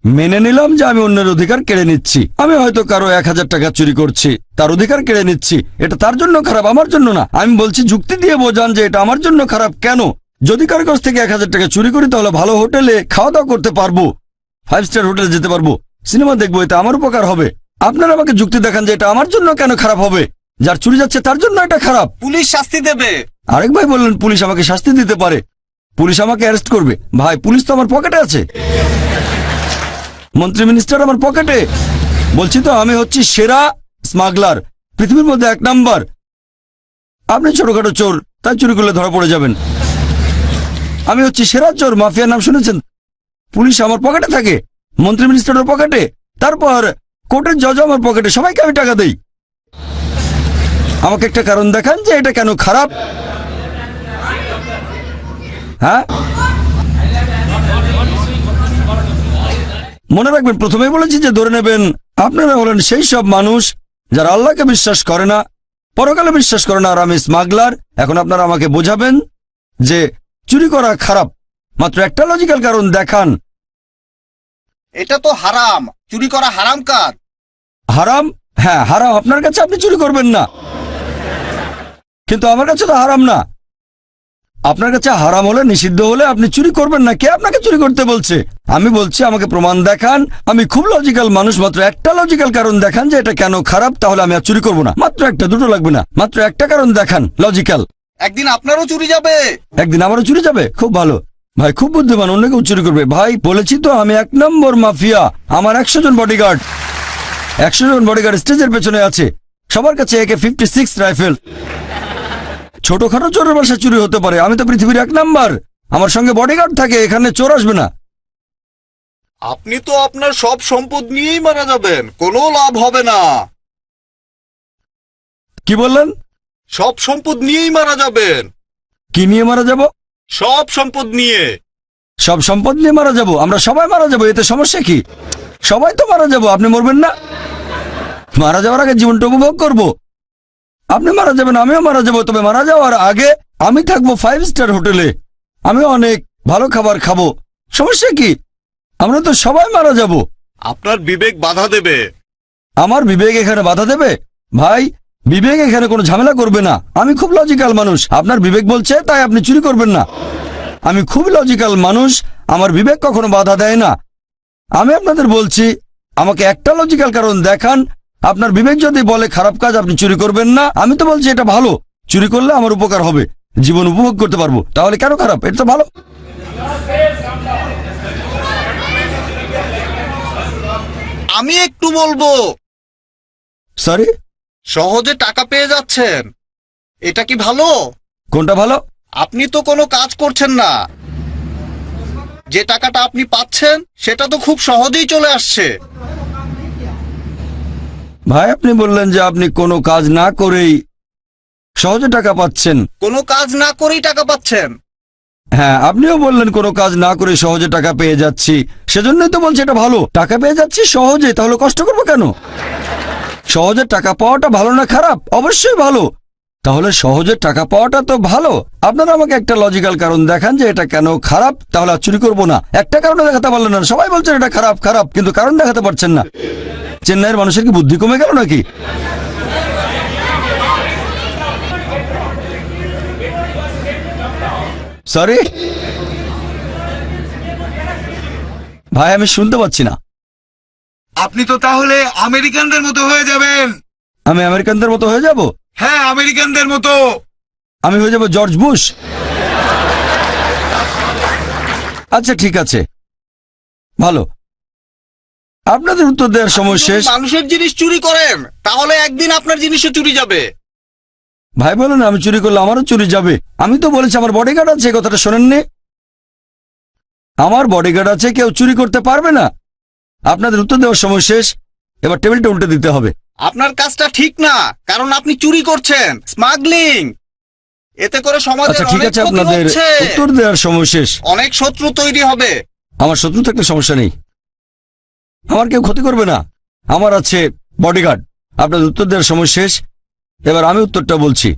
মেনে নিলাম যে আমি অন্যের অধিকার কেড়ে নিচ্ছি। আমি হয়তো কারো 1000 টাকা চুরি করছি, তার অধিকার কেড়ে নিচ্ছি। এটা তার জন্য খারাপ, আমার জন্য না। আমি বলছি যুক্তি দিয়ে বোঝান যে এটা আমার জন্য খারাপ কেন। যদি কারো কাছ থেকে 1000 টাকা চুরি করি তাহলে ভালো হোটেলে খাওয়া দাওয়া করতে পারবো, 5 স্টার হোটেলে যেতে পারবো, সিনেমা দেখবো, এটা আমার উপকার হবে। আপনারা আমাকে যুক্তি দেখান যে এটা আমার জন্য কেন খারাপ হবে। যার চুরি যাচ্ছে তার জন্য এটা খারাপ। পুলিশ শাস্তি দেবে। আরেক ভাই বললেন পুলিশ আমাকে শাস্তি দিতে পারে, পুলিশ আমাকে অ্যারেস্ট করবে। ভাই পুলিশ তো আমার পকেটে আছে, মন্ত্রী মিনিস্টার আমার পকেটে। বলছি তো আমি হচ্ছি সেরা স্মাগলার, পৃথিবীর মধ্যে 1 নাম্বার। আপনি ছোটখাটো চোর, তাই চুরি করলে ধরা পড়ে যাবেন। আমি হচ্ছি সেরা চোর, মাফিয়ার নাম শুনেছেন? পুলিশ আমার পকেটে থাকে, মন্ত্রী মিনিস্টারের পকেটে, তারপর কোর্টের জজ আমার পকেটে, সবাইকে আমি টাকা দেই। আমাকে একটা কারণ দেখান যে এটা কেন খারাপ। হ্যাঁ, মনে রাখবেন প্রথমেই বলেছি যে ধরে নেবেন আপনারা হলেন সেই সব মানুষ যারা আল্লাহকে বিশ্বাস করে না, পরকালে বিশ্বাস করে না, আর আমি স্মাগলার। এখন আপনারা আমাকে বোঝাবেন যে চুরি করা খারাপ। মাত্র একটা লজিক্যাল কারণ দেখান। এটা তো হারাম, চুরি করা হারাম কাজ। হারাম? হ্যাঁ হারাম আপনার কাছে, আপনি চুরি করবেন না, কিন্তু আমার কাছে তো হারাম না। আপনার কাছে হারাম হলে, নিষিদ্ধ হলে আপনি চুরি করবেন না। কে আপনাকে চুরি করতে বলছে? আমি বলছি আমাকে প্রমাণ দেখান। আমি খুব লজিক্যাল মানুষ, মাত্র একটা লজিক্যাল কারণ দেখান যে এটা কেন খারাপ, তাহলে আমি আর চুরি করবো না। মাত্র একটা, দুটো লাগবে না, মাত্র একটা কারণ দেখান লজিক্যাল। একদিন আপনারও চুরি যাবে। একদিন আমারও চুরি যাবে? খুব ভালো ভাই, খুব বুদ্ধিমান, অন্য কেউ চুরি করবে। ভাই বলেছি তো আমি 1 নম্বর মাফিয়া। আমার 100 জন বডিগার্ড, 100 জন বডিগার্ড স্টেজের পেছনে আছে, সবার কাছে AK-56 রাইফেল। ছোটখাটো চোরের বাসায় চুরি হতে পারে, আমি তো পৃথিবীর 1 নাম্বার। আমার সঙ্গে বডিগার্ড থাকে, এখানে চোর আসবে না। আপনি তো আপনার সব সম্পদ নিয়েই মারা যাবেন, কোনো লাভ হবে না। কি বললেন? সব সম্পদ নিয়েই মারা যাবেন। কি নিয়ে মারা যাব? সব সম্পদ নিয়ে। সব সম্পদ নিয়ে মারা যাব? আমরা সবাই মারা যাব, এতে সমস্যা কি? সবাই তো মারা যাব, আপনি মরবেন না? মারা যাওয়ার আগে জীবনটা উপভোগ করব। আপনি মারা যাবেন, আমিও মারা যাব, তবে মারা যাওয়ার আগে আমি থাকবো 5 স্টার হোটেলে, আমি অনেক ভালো খাবার খাবো। সমস্যা কি? আমরা তো সবাই মারা যাব। আপনার বিবেক বাধা দেবে। আমার বিবেক এখানে বাধা দেবে? ভাই বিবেক এখানে কোনো ঝামেলা করবে না। আমি খুব লজিক্যাল মানুষ, আপনার বিবেক বলছে তাই আপনি চুরি করবেন না। আমি খুব লজিক্যাল মানুষ, আমার বিবেক কখনো বাধা দেয় না। আমি আপনাদের বলছি আমাকে একটা লজিক্যাল কারণ দেখান। আপনার বিবেক যদি বলে খারাপ কাজ, আপনি চুরি করবেন না। আমি তো বলছি এটা ভালো, চুরি করলে আমার উপকার হবে, জীবন উপভোগ করতে পারবো, তাহলে কেন খারাপ? এটা তো ভালো। আমি একটু বলবো। সরি? সহজে টাকা পেয়ে যাচ্ছেন, এটা কি ভালো? কোনটা ভালো? আপনি তো কোনো কাজ করছেন না, যে টাকাটা আপনি পাচ্ছেন সেটা তো খুব সহজেই চলে আসছে। ভাই আপনি বললেন যে আপনি কোনো কাজ না করেই সহজে টাকা পাচ্ছেন। কোনো কাজ না করেই টাকা পাচ্ছেন। হ্যাঁ, আপনিও বললেন কোনো কাজ না করে সহজে টাকা পেয়ে যাচ্ছি, সেজন্যই তো বলছি এটা ভালো। টাকা পেয়ে যাচ্ছি সহজে, তাহলে কষ্ট করবো কেন? সহজে টাকা পাওয়াটা ভালো না খারাপ? অবশ্যই ভালো। তাহলে সহজে টাকা পাওয়াটা তো ভালো। আপনারা আমাকে একটা লজিক্যাল কারণ দেখান যে এটা কেন খারাপ, তাহলে আর চুরি করবো না। একটা কারণে দেখাতে পারলেন না, সবাই বলছেন এটা খারাপ খারাপ, কিন্তু কারণ দেখাতে পারছেন না। চেন্নাইয়ের মানুষের কি বুদ্ধি কমে গেল নাকি? সরি ভাই, আমি শুনতে পাচ্ছি না। আপনি তো তাহলে আমেরিকানদের মতো হয়ে যাবেন। আমি আমেরিকানদের মতো হয়ে যাব? হ্যাঁ, আমেরিকানদের মতো। আমি হয়ে যাব জর্জ বুশ। আচ্ছা ঠিক আছে, ভালো। আপনাদের উত্তর দেওয়ার সময় শেষ। যদি মানুষের জিনিস চুরি করেন তাহলে একদিন আপনার জিনিসও চুরি যাবে। ভাই বলেন আমি চুরি করলে আমারও চুরি যাবে। আমি তো বলেছি আমার বডিগার্ড আছে, কথাটা শোনেননি? আমার বডিগার্ড আছে, কেউ চুরি করতে পারবে না। আপনাদের উত্তর দেওয়ার সময় শেষ, এবার টেবিলটা উল্টে দিতে হবে। আপনার কাজটা ঠিক না, কারণ আপনি চুরি করছেন, স্মাগলিং। এতে করে সমাজের আচ্ছা ঠিক অনেক আছে, ক্ষতি আপনাদের হচ্ছে। উত্তর দেওয়ার সময় শেষ। অনেক শত্রু তৈরি হবে। আমার শত্রু থাকলে সমস্যা নেই, আমার কেউ ক্ষতি করবে না, আমার আছে বডিগার্ড। আপনাদের উত্তর দেওয়ার সময় শেষ, এবার আমি উত্তরটা বলছি।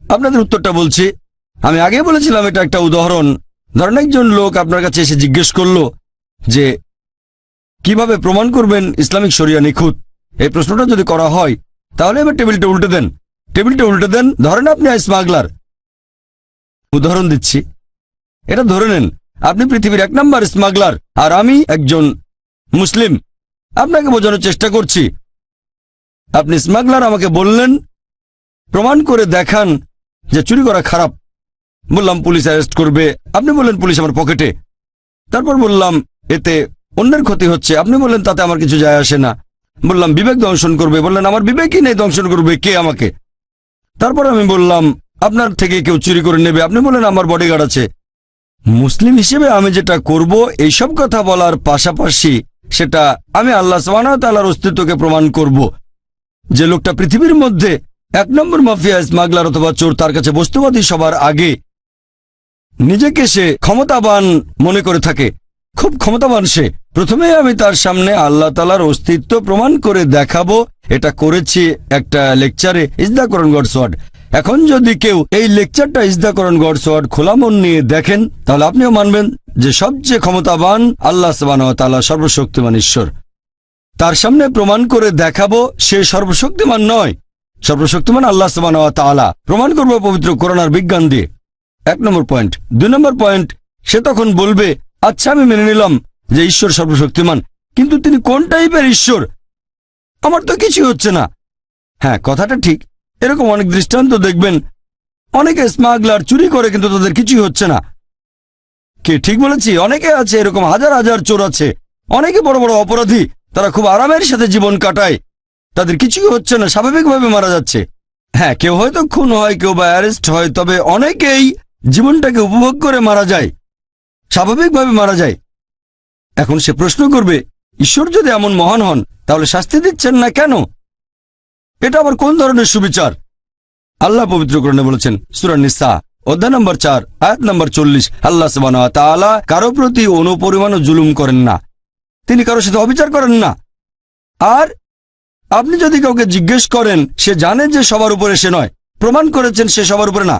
আপনাদের উত্তরটা বলছি। আমি আগে বলেছিলাম এটা একটা উদাহরণ। ধরেন একজন লোক আপনার কাছে এসে জিজ্ঞেস করলো যে কিভাবে প্রমাণ করবেন ইসলামিক শরিয়া নিখুঁত। এই প্রশ্নটা যদি করা হয় তাহলে এবার টেবিলটা উল্টে দেন। টেবিলটা উল্টে দেন। ধরেন আপনি স্মাগলার, উদাহরণ দিচ্ছি, এটা ধরে নেন আপনি পৃথিবীর 1 নম্বর স্মাগলার আর আমি একজন মুসলিম। আপনাকে বোঝানোর চেষ্টা করছি। আপনি স্মাগলার, আমাকে বললেন প্রমাণ করে দেখান যে চুরি করা খারাপ। বললাম পুলিশ অ্যারেস্ট করবে, আপনি বললেন পুলিশ আমার পকেটে। তারপর বললাম এতে অন্যের ক্ষতি হচ্ছে, আপনি বললেন তাতে আমার কিছু যায় আসে না। বললাম বিবেক দংশন করবে, বললেন আমার বিবেকই নেই, দংশন করবে কে আমাকে। তারপর আমি বললাম আপনার থেকে কেউ চুরি করে নেবে, আপনি বললেন আমার বডিগার্ড আছে। মুসলিম হিসেবে আমি যেটা করব এইসব কথা বলার পাশাপাশি সেটা আমি আল্লাহ সুবহানাহু ওয়া তাআলার অস্তিত্বকে প্রমাণ করব। যে লোকটা পৃথিবীর মধ্যে 1 নম্বর মাফিয়া, স্মাগলার অথবা চোর, তার কাছে বস্তুবাদী সবার আগে, নিজেকে সে ক্ষমতাবান মনে করে থাকে, খুব ক্ষমতাবান সে। প্রথমে আমি তার সামনে আল্লাহ তাআলার অস্তিত্ব প্রমাণ করে দেখাবো। এটা করেছি একটা লেকচারে, is the Quran God's word. এখন যদি কেউ এই লেকচারটা is the Quran God's word খোলা মন নিয়ে দেখেন তাহলে আপনিও মানবেন যে সবচেয়ে ক্ষমতাবান আল্লাহ সুবহানাহু ওয়া তাআলা, সর্বশক্তিমান ঈশ্বর। তার সামনে প্রমাণ করে দেখাবো সে সর্বশক্তিমান নয়, সর্বশক্তিমান আল্লাহ সুবহানাহু ওয়া তাআলা। প্রমাণ করব পবিত্র কোরআন আর বিজ্ঞান দিয়ে। 1 নম্বর পয়েন্ট। 2 নম্বর পয়েন্ট, সে তখন বলবে আচ্ছা আমি মেনে নিলাম যে ঈশ্বর সর্বশক্তিমান, কিন্তু তিনি কোন টাইপের ঈশ্বর? আমার তো কিছু হচ্ছে না। হ্যাঁ, কথাটা ঠিক। এরকম অনেক দৃষ্টান্ত দেখবেন, অনেকে স্মাগলার চুরি করে কিন্তু তাদের কিছুই হচ্ছে না। কে ঠিক বলেছি? অনেকে আছে এরকম, হাজার হাজার চোর আছে, অনেকে বড় বড় অপরাধী, তারা খুব আরামের সাথে জীবন কাটায়, তাদের কিছুই হচ্ছে না, স্বাভাবিকভাবে মারা যাচ্ছে। হ্যাঁ, কেউ হয়তো খুন হয়, কেউ বা অ্যারেস্ট হয়, তবে অনেকেই জীবনটাকে উপভোগ করে মারা যায়, স্বাভাবিকভাবে মারা যায়। এখন সে প্রশ্ন করবে ঈশ্বর যদি এমন মহান হন তাহলে শাস্তি দিচ্ছেন না কেন? এটা আবার কোন ধরনের সুবিচার? আল্লাহ পবিত্র কোরআনে বলেছেন, সূরা নিসা অধ্যায় নম্বর 4 আয়াত নম্বর 40, আল্লাহ সুবহানাহু ওয়া তাআলা কারো প্রতি অনুপরিমাণও জুলুম করেন না, তিনি কারোর সাথে অবিচার করেন না। আর আপনি যদি কাউকে জিজ্ঞেস করেন, সে জানে যে সবার উপরে সে নয়, প্রমাণ করেছেন সে সবার উপরে না,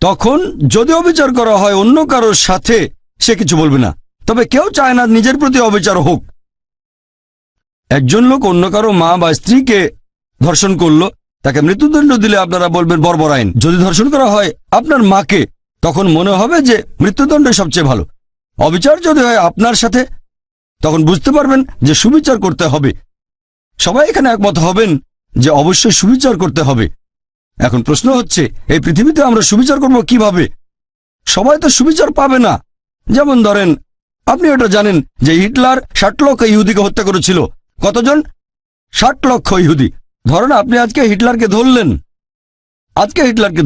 তখন যদি অবিচার করা হয় অন্য কারোর সাথে সে কিছু বলবে না। তবে কেউ চায় না নিজের প্রতি অবিচার হোক। একজন লোক অন্য কারো মা বা স্ত্রীকে ধর্ষণ করলো, তাকে মৃত্যুদণ্ড দিলে আপনারা বলবেন বর্বর আইন। যদি ধর্ষণ করা হয় আপনার মাকে, তখন মনে হবে যে মৃত্যুদণ্ড সবচেয়ে ভালো। অবিচার যদি হয় আপনার সাথে, তখন বুঝতে পারবেন যে সুবিচার করতে হবে। সবাই এখানে একমত হবেন যে অবশ্যই সুবিচার করতে হবে। এখন প্রশ্ন হচ্ছে এই পৃথিবীতে আমরা সুবিচার করব কিভাবে? সবাই তো সুবিচার পাবে না। যেমন ধরেন, আপনি এটা জানেন যে হিটলার 60 লক্ষ ইহুদিকে হত্যা করেছিল। কতজন? 60 লক্ষ ইহুদি। ধরেন আপনি আজকে হিটলারকে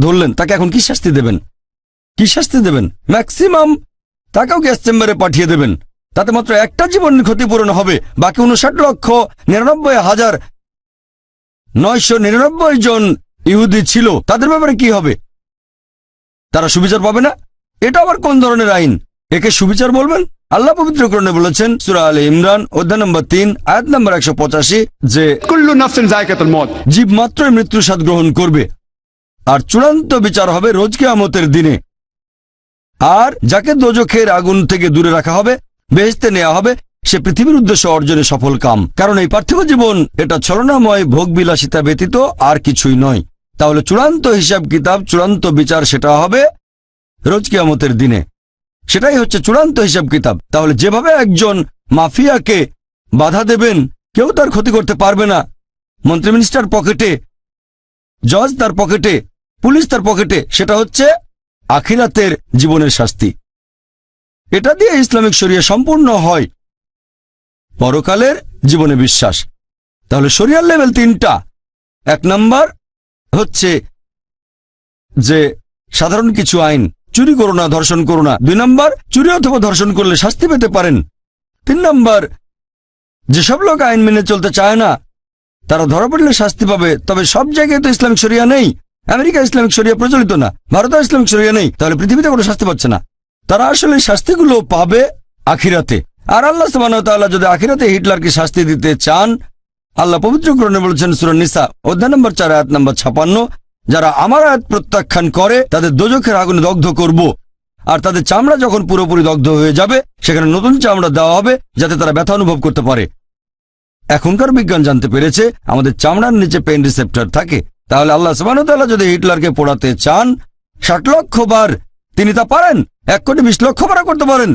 ধরলেন, তাকে এখন কি শাস্তি দেবেন? কি শাস্তি দেবেন? ম্যাক্সিমাম তাকেও গ্যাস চেম্বারে পাঠিয়ে দেবেন। তাতে মাত্র একটা জীবনের ক্ষতিপূরণ হবে, বাকি 59,99,999 জন ইহুদি ছিল, তাদের ব্যাপারে কি হবে? তারা সুবিচার পাবে না? এটা আবার কোন ধরনের আইন? একে সুবিচার বলবেন? আল্লাহ পবিত্র কোরআনে বলেছেন, সূরা আলে ইমরান অধ্যায় নম্বর 3 আয়াত নম্বর 185, যে কুল্লু নাফসিন যায়কাতুল মউত, জীব মাত্রই মৃত্যুর স্বাদ গ্রহণ করবে, আর চূড়ান্ত বিচার হবে রোজ কিয়ামতের দিনে। আর যাকে দোজখের আগুন থেকে দূরে রাখা হবে, বেহেশতে নেওয়া হবে, সে পৃথিবীর উদ্দেশ্য অর্জনে সফল কাম। কারণ এই পার্থিব জীবন এটা ছলনাময় ভোগবিলাসিতা ব্যতীত আর কিছুই নয়। তাহলে চূড়ান্ত হিসাব কিতাব, চূড়ান্ত বিচার সেটা হবে রোজ কিয়ামতের দিনে। সেটাই হচ্ছে চূড়ান্ত হিসাব কিতাব। তাহলে যেভাবে একজন মাফিয়াকে বাধা দেবেন, কেউ তার ক্ষতি করতে পারবে না, মন্ত্রী মিনিস্টার পকেটে, জজ তার পকেটে, পুলিশ তার পকেটে, সেটা হচ্ছে আখিরাতের জীবনের শাস্তি। এটা দিয়ে ইসলামিক শরিয়া সম্পূর্ণ হয়। পরকালের জীবনে বিশ্বাস। তাহলে শরিয়ার লেভেল 3টা। 1 নম্বর হচ্ছে যে সাধারণ কিছু আইন, চুরি করো না, ধর্ষণ করো না। 2 নম্বর, চুরি অথবা ধর্ষণ করলে শাস্তি পেতে পারেন। 3 নম্বর, যেসব লোক আইন মেনে চলতে চায় না তারা ধরা পড়লে শাস্তি পাবে। তবে সব জায়গায় তো ইসলামিক শরিয়া নেই। আমেরিকা ইসলামিক শরিয়া প্রচলিত না, ভারতে ইসলামিক শরিয়া নেই, তাহলে পৃথিবীতে কোনো শাস্তি পাচ্ছে না। তারা আসলে শাস্তিগুলো পাবে আখিরাতে। আর আল্লাহ সুবহানাহু ওয়া তাআলা যদি আখিরাতে হিটলারকে শাস্তি দিতে চান, আল্লাহ পবিত্র কোরআনে বলেছেন সূরা নিসা অধ্যায় নম্বর 4 আয়াত নম্বর 56, যারা আমার আয়াত প্রত্যাখ্যান করে তাদের দোজখের আগুনে দগ্ধ করব, আর তাদের চামড়া যখন পুরোপুরি দগ্ধ হয়ে যাবে সেখানে নতুন চামড়া দেওয়া হবে যাতে তারা ব্যথা অনুভব করতে পারে। এখনকার বিজ্ঞান জানতে পেরেছে আমাদের চামড়ার নিচে পেইন রিসেপ্টর থাকে। তাহলে আল্লাহ সুবহানাহু ওয়া তাআলা যদি হিটলারকে পোড়াতে চান 60 লক্ষ বার, তিনি তা পারেন। 1 কোটি 20 লক্ষ বার করতে পারেন,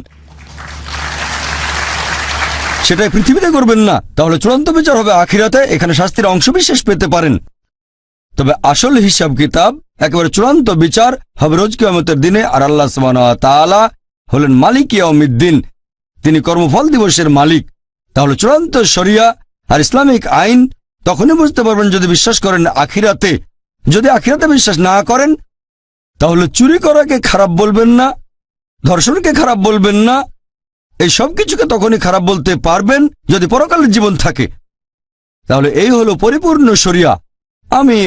সেটাই পৃথিবীতে করবেন না। তাহলে চূড়ান্ত বিচার হবে আখিরাতে, এখানে শাস্তির অংশবিশেষ পেতে পারেন। তবে আসল হিসাব কিতাব, একেবারে চূড়ান্ত বিচার হবে রোজ কিয়ামতের দিনে। আর আল্লাহ সুবহানাহু ওয়া তাআলা হলেন মালিক ইয়াউমিদ্দিন, তিনি কর্মফল দিবসের মালিক। তাহলে চূড়ান্ত শরিয়া আর ইসলামিক আইন তখনই বুঝতে পারবেন যদি বিশ্বাস করেন আখিরাতে। যদি আখিরাতে বিশ্বাস না করেন তাহলে চুরি করাকে খারাপ বলবেন না, ধর্ষণকে খারাপ বলবেন না, এই সব কিছুকে তখনই খারাপ বলতে পারবেন যদি পরকালের জীবন থাকে। তাহলে এই হলো পরিপূর্ণ শরিয়া। আমি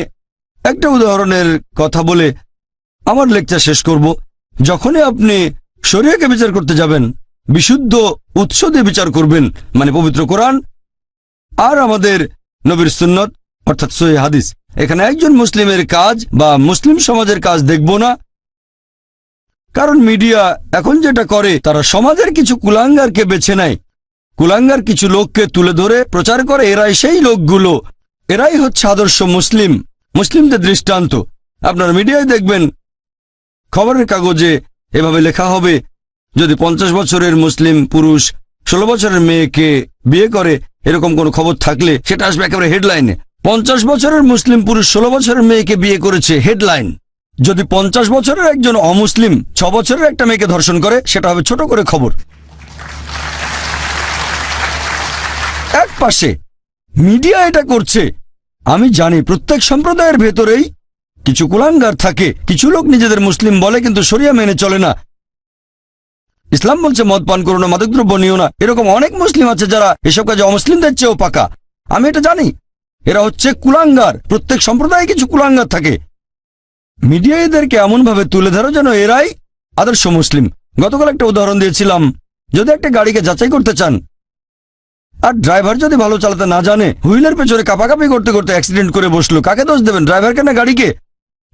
একটা উদাহরণের কথা বলে আমার লেকচার শেষ করব। যখনই আপনি শরিয়াকে বিচার করতে যাবেন, বিশুদ্ধ উৎস দিয়ে বিচার করবেন, মানে পবিত্র কোরআন আর আমাদের নবীর সুন্নত অর্থাৎ সহিহ হাদিস। এখানে একজন মুসলিমের কাজ বা মুসলিম সমাজের কাজ দেখব না, কারণ মিডিয়া এখন যেটা করে তারা সমাজের কিছু কুলাঙ্গারকে বেছে নেয়, কুলাঙ্গার কিছু লোককে তুলে ধরে প্রচার করে এরাই সেই লোকগুলো, এরাই হচ্ছে আদর্শ মুসলিম, মুসলিমদের দৃষ্টান্ত। আপনার মিডিয়ায় দেখবেন খবরের কাগজে এভাবে লেখা হবে, যদি 50 বছরের মুসলিম পুরুষ 16 বছরের মেয়েকে বিয়ে করে, এরকম কোনো খবর থাকলে সেটা আসবে একেবারে হেডলাইনে। 50 বছরের মুসলিম পুরুষ 16 বছরের মেয়েকে বিয়ে করেছে, হেডলাইন। যদি 50 বছরের একজন অমুসলিম 6 বছরের একটা মেয়েকে ধর্ষণ করে, সেটা হবে ছোট করে খবর। এক পাশে মিডিয়া এটা করছে। আমি জানি প্রত্যেক সম্প্রদায়ের ভেতরেই কিছু কুলাঙ্গার থাকে, কিছু লোক নিজেদের মুসলিম বলে কিন্তু শরিয়া মেনে চলে না। ইসলাম বলছে মদ পান করো না, মাদকদ্রব্য নিও না। এরকম অনেক মুসলিম আছে যারা এসব কাজে অমুসলিমদের চেয়েও পাকা। আমি এটা জানি, এরা হচ্ছে কুলাঙ্গার। প্রত্যেক সম্প্রদায়ে কিছু কুলাঙ্গার থাকে। মিডিয়া এদেরকে এমনভাবে তুলে ধরো যেন এরাই আদর্শ মুসলিম। গতকাল একটা উদাহরণ দিয়েছিলাম, যদি একটা গাড়িকে যাচাই করতে চান আর ড্রাইভার যদি ভালো চালাতে না জানে, হুইলের পেছনে কাঁপাকাঁপি করতে করতে অ্যাক্সিডেন্ট করে বসলো, কাকে দোষ দেবেন? ড্রাইভারকে না গাড়িকে?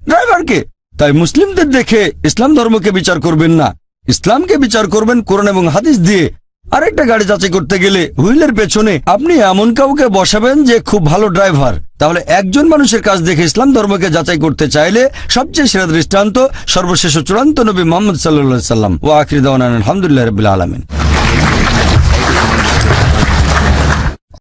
ড্রাইভারকে। তাই মুসলিমদের দেখে ইসলাম ধর্মকে বিচার করবেন না, ইসলামকে বিচার করবেন কোরআন এবং হাদিস দিয়ে। আরেকটা গাড়ি যাচাই করতে গেলে হুইলের পেছনে আপনি এমন কাউকে বসাবেন যে খুব ভালো ড্রাইভার। তাহলে একজন মানুষের কাজ দেখে ইসলাম ধর্মকে যাচাই করতে চাইলে সবচেয়ে সেরা দৃষ্টান্ত সর্বশেষ চূড়ান্ত নবী মুহাম্মদ সাল্লাল্লাহু আলাইহি ওয়াসাল্লাম। ওয়া আখিরু দাওয়ানা আলহামদুলিল্লাহি রাব্বিল আলামিন।